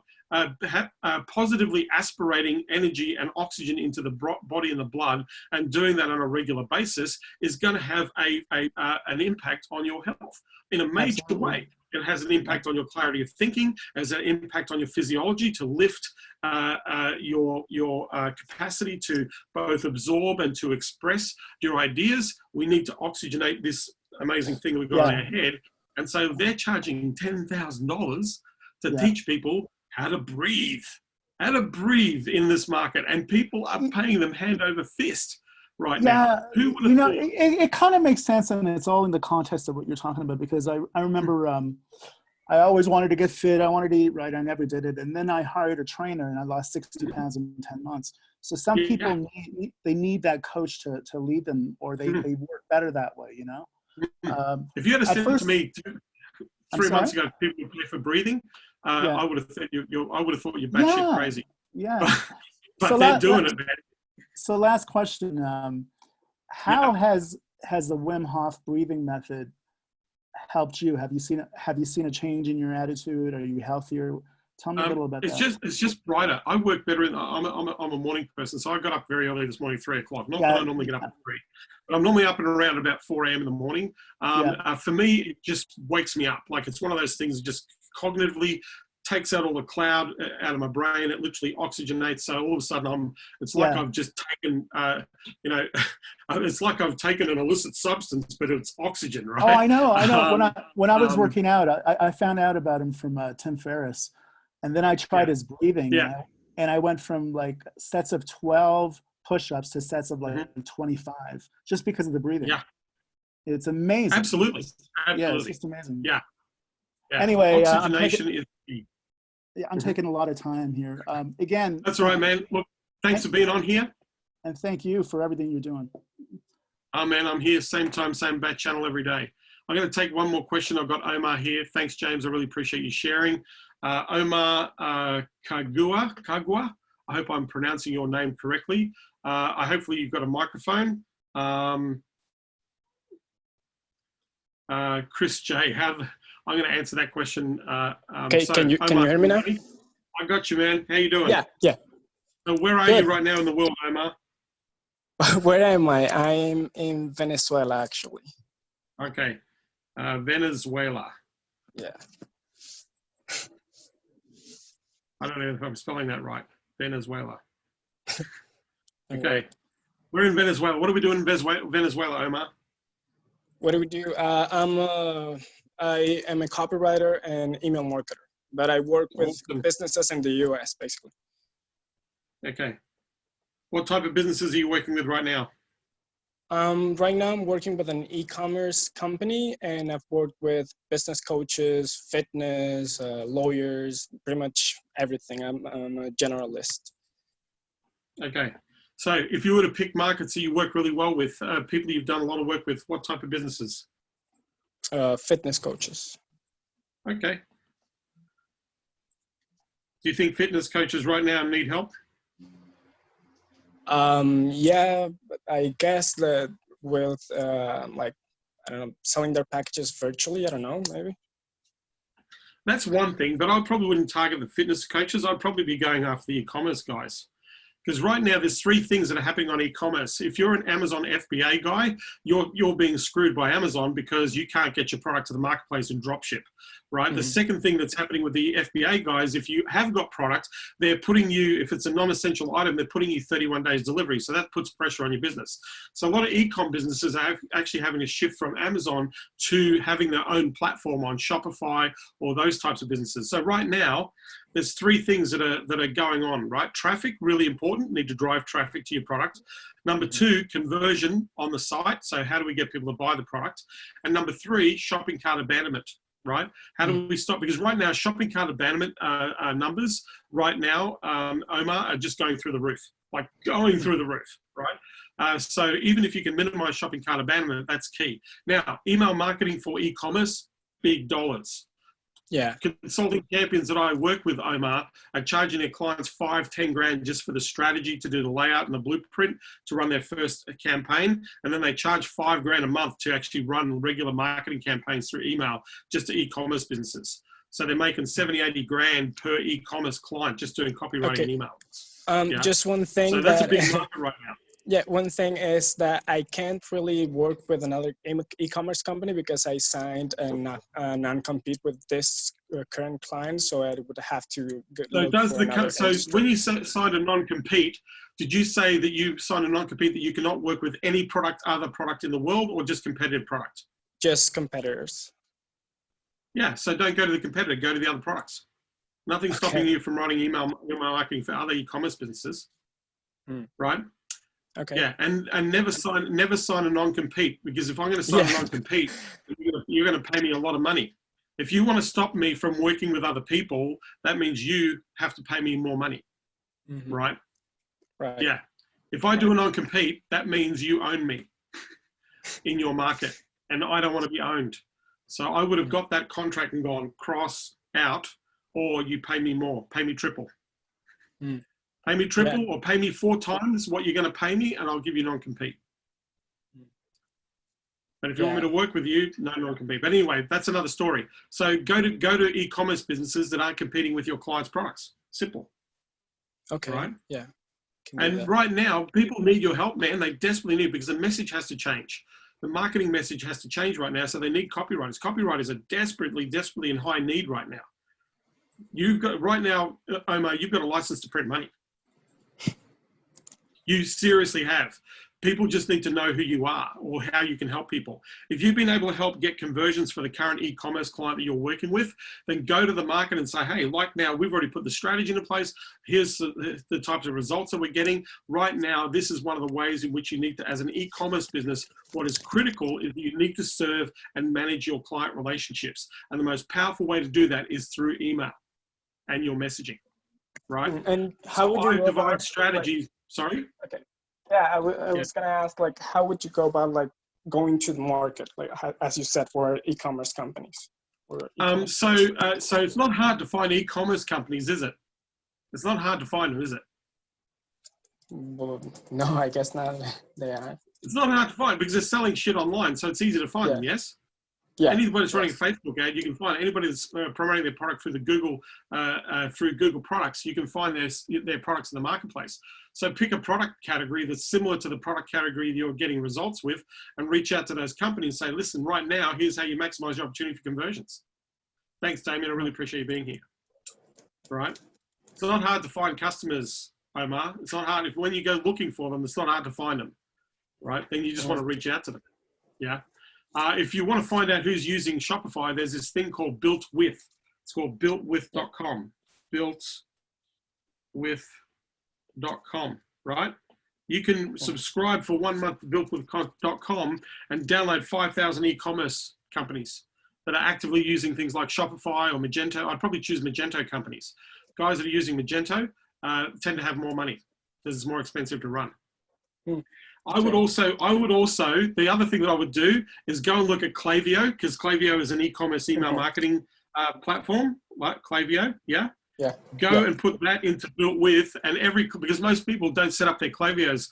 Positively aspirating energy and oxygen into the body and the blood, and doing that on a regular basis is going to have an impact on your health in a major way. It has an impact on your clarity of thinking, has an impact on your physiology to lift your capacity to both absorb and to express your ideas. We need to oxygenate this amazing thing we've got in our head. And so they're charging $10,000 to teach people how to breathe in this market. And people are paying them hand over fist right now. Who would have thought? It kind of makes sense, and it's all in the context of what you're talking about, because I remember I always wanted to get fit. I wanted to eat right. I never did it. And then I hired a trainer and I lost 60 pounds in 10 months. So some people need that coach to lead them, or they work better that way, you know? If you had said to me 3 months ago, people would pay for breathing, I would have thought you're batshit crazy. Yeah. But so they're doing it, man. So last question, how has the Wim Hof breathing method helped you? Have you seen a change in your attitude? Are you healthier? Tell me a little about that. It's just brighter. I work better I'm a morning person, so I got up very early this morning, 3 o'clock. Not that I normally get up at 3, but I'm normally up and around about 4 a.m. in the morning. For me, it just wakes me up. Like, it's one of those things that just cognitively takes out all the cloud out of my brain. It literally oxygenates. So all of a sudden it's like I've just taken, it's like I've taken an illicit substance, but it's oxygen, right? Oh, I know. When I was working out, I found out about him from Tim Ferriss, and then I tried his breathing, and I went from like sets of 12 push-ups to sets of like 25, just because of the breathing. Yeah. It's amazing. Absolutely. Yeah, it's just amazing. Yeah. Anyway, oxygenation is key. I'm taking a lot of time here. Again, that's all right, man. Look, thanks for being on here. And thank you for everything you're doing. Oh, man, I'm here, same time, same bat channel every day. I'm going to take one more question. I've got Omar here. Thanks, James. I really appreciate you sharing. Omar Kagua. I hope I'm pronouncing your name correctly. Hopefully you've got a microphone. Chris J, I'm going to answer that question. Okay, So, can you Omar, hear me now? I got you, man. How you doing? Yeah. So where are Good. you right now in the world, Omar? Where am I? I'm in Venezuela, actually. Okay. Venezuela. Yeah. I don't know if I'm spelling that right. Venezuela. Don't Okay. worry. We're in Venezuela. What are we doing in Venezuela, Omar? What do we do? I am a copywriter and email marketer, but I work with Awesome. businesses in the US, basically. Okay. What type of businesses are you working with right now? Right now, I'm working with an e-commerce company, and I've worked with business coaches, fitness, lawyers, pretty much everything. I'm a generalist. Okay. So if you were to pick markets that you work really well with, people you've done a lot of work with, what type of businesses? Fitness coaches. Okay. Do you think fitness coaches right now need help? Yeah, but I guess that with like, I don't know, selling their packages virtually, I don't know, maybe. That's one thing, but I probably wouldn't target the fitness coaches. I'd probably be going after the e-commerce guys. Because right now there's three things that are happening on e-commerce. If you're an Amazon FBA guy, you're being screwed by Amazon because you can't get your product to the marketplace and drop ship, right? The second thing that's happening with the FBA guys, if you have got product, they're putting you, if it's a non-essential item, they're putting you 31 days delivery. So that puts pressure on your business. So a lot of e-com businesses are actually having to shift from Amazon to having their own platform on Shopify or those types of businesses. So right now, there's three things that are going on, right? Traffic, really important. Need to drive traffic to your product. Number two, conversion on the site. So how do we get people to buy the product? And number three, shopping cart abandonment, right? How do we stop? Because right now, shopping cart abandonment numbers right now, Omar, are just going through the roof, like going through the roof, right? So even if you can minimize shopping cart abandonment, that's key. Now, email marketing for e-commerce, big dollars. Yeah. Consulting champions that I work with, Omar, are charging their clients 5-10 grand just for the strategy to do the layout and the blueprint to run their first campaign. And then they charge 5 grand a month to actually run regular marketing campaigns through email just to e-commerce businesses. So they're making 70-80 grand per e-commerce client just doing copywriting and emails. Yeah. Just one thing. So that's a big market right now. Yeah, one thing is that I can't really work with another e-commerce company because I signed a non-compete with this current client, so I would have to. So when you signed a non-compete, did you say that you signed a non-compete that you cannot work with any other product in the world, or just competitive product? Just competitors. Yeah, so don't go to the competitor, go to the other products. Nothing's stopping you from writing email marketing for other e-commerce businesses, right? Okay. Yeah, and never sign a non-compete, because if I'm going to sign a non-compete, you're going to pay me a lot of money. If you want to stop me from working with other people, that means you have to pay me more money, right? Right. Yeah. If I do a non-compete, that means you own me in your market, and I don't want to be owned. So I would have got that contract and gone cross out, or you pay me more, pay me triple. Pay me triple or pay me 4 times what you're going to pay me, and I'll give you non-compete. But if you want me to work with you, no non-compete. But anyway, that's another story. So go to e-commerce businesses that aren't competing with your clients' products. Simple. Okay. Right? Yeah. And right now, people need your help, man. They desperately need, because the message has to change. The marketing message has to change right now. So they need copywriters. Copywriters are desperately in high need right now. Right now, Omar, you've got a license to print money. You seriously have. People just need to know who you are or how you can help people. If you've been able to help get conversions for the current e-commerce client that you're working with, then go to the market and say, hey, like now, we've already put the strategy into place. Here's the types of results that we're getting. Right now, this is one of the ways in which you need to, as an e-commerce business, what is critical is that you need to serve and manage your client relationships. And the most powerful way to do that is through email and your messaging, right? And how would you divide strategies? Sorry? Okay. Yeah, I was gonna ask, like, how would you go about like going to the market, like as you said, for e-commerce companies? So it's not hard to find e-commerce companies, is it? It's not hard to find them, is it? Well, no, I guess not. They are. It's not hard to find because they're selling shit online, so it's easy to find them. Yes. Yeah. Anybody that's running a Facebook ad, you can find anybody that's promoting their product through the Google products. You can find their products in the marketplace. So pick a product category that's similar to the product category you're getting results with, and reach out to those companies and say, "Listen, right now, here's how you maximize your opportunity for conversions." Thanks, Damien. I really appreciate you being here. All right. It's not hard to find customers, Omar. It's not hard when you go looking for them. It's not hard to find them, right? Then you just want to reach out to them. Yeah. If you want to find out who's using Shopify, there's this thing called Built With. It's called builtwith.com. Builtwith.com, right? You can subscribe for 1 month to builtwith.com and download 5,000 e-commerce companies that are actively using things like Shopify or Magento. I'd probably choose Magento companies. Guys that are using Magento tend to have more money because it's more expensive to run. I would also, the other thing that I would do is go and look at Klaviyo, because Klaviyo is an e-commerce email marketing platform, like Klaviyo, yeah? Yeah. Go and put that into Built With, and because most people don't set up their Klaviyo's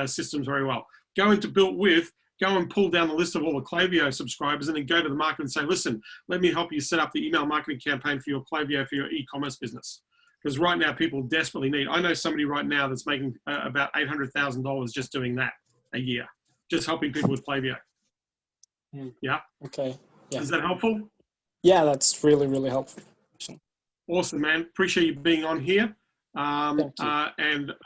systems very well. Go into Built With, go and pull down the list of all the Klaviyo subscribers, and then go to the market and say, "Listen, let me help you set up the email marketing campaign for your Klaviyo, for your e-commerce business." Because right now people desperately need. I know somebody right now that's making about $800,000 just doing that a year, just helping people with Klaviyo. Yeah. Okay. Yeah. Is that helpful? Yeah, that's really, really helpful. Awesome, man. Appreciate you being on here. And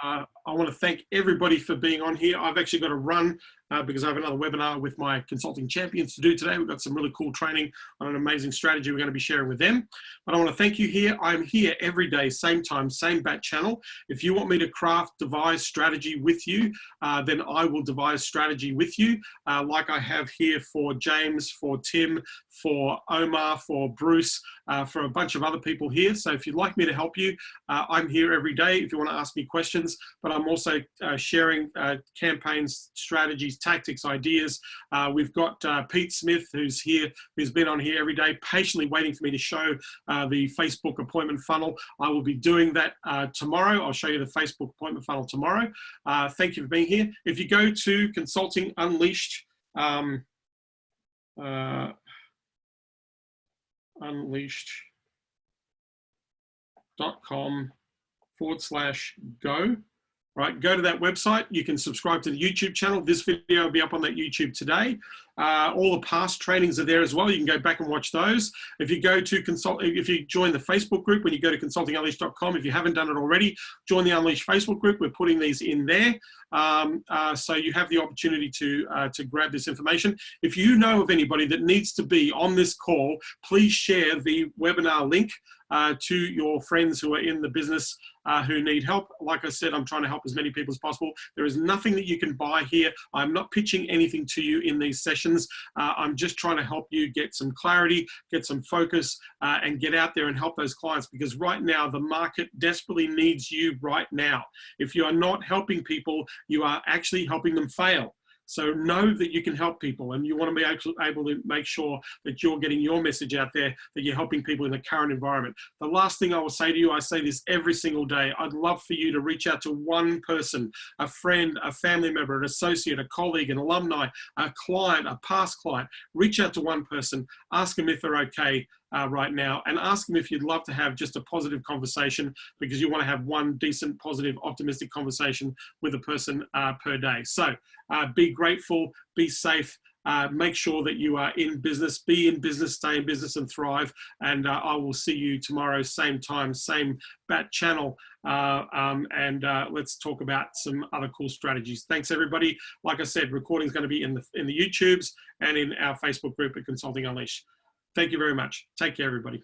I want to thank everybody for being on here. I've actually got to run because I have another webinar with my consulting champions to do today. We've got some really cool training on an amazing strategy we're going to be sharing with them. But I want to thank you here. I'm here every day, same time, same bat channel. If you want me to devise strategy with you, then I will devise strategy with you, like I have here for James, for Tim, for Omar, for Bruce, for a bunch of other people here. So if you'd like me to help you, I'm here every day if you want to ask me questions, but I'm also sharing campaigns, strategies, tactics, ideas. We've got Pete Smith, who's here, who's been on here every day, patiently waiting for me to show the Facebook appointment funnel. I will be doing that tomorrow. I'll show you the Facebook appointment funnel tomorrow. Thank you for being here. If you go to Consulting Unleashed, unleashed.com/go. Right, go to that website. You can subscribe to the YouTube channel. This video will be up on that YouTube today. All the past trainings are there as well. You can go back and watch those. If you go to if you join the Facebook group, when you go to consultingunleashed.com, if you haven't done it already, join the Unleashed Facebook group. We're putting these in there. So you have the opportunity to grab this information. If you know of anybody that needs to be on this call, please share the webinar link to your friends who are in the business who need help. Like I said, I'm trying to help as many people as possible. There is nothing that you can buy here. I'm not pitching anything to you in these sessions. I'm just trying to help you get some clarity, get some focus, and get out there and help those clients, because right now the market desperately needs you right now. If you are not helping people, you are actually helping them fail. So know that you can help people, and you want to be able to make sure that you're getting your message out there, that you're helping people in the current environment. The last thing I will say to you, I say this every single day, I'd love for you to reach out to one person, a friend, a family member, an associate, a colleague, an alumni, a client, a past client. Reach out to one person, ask them if they're okay right now, and ask them if you'd love to have just a positive conversation, because you want to have one decent, positive, optimistic conversation with a person per day. So be grateful, be safe, make sure that you are in business, be in business, stay in business and thrive. And I will see you tomorrow, same time, same bat channel. Let's talk about some other cool strategies. Thanks everybody. Like I said, recording is going to be in the YouTubes and in our Facebook group at Consulting Unleashed. Thank you very much. Take care, everybody.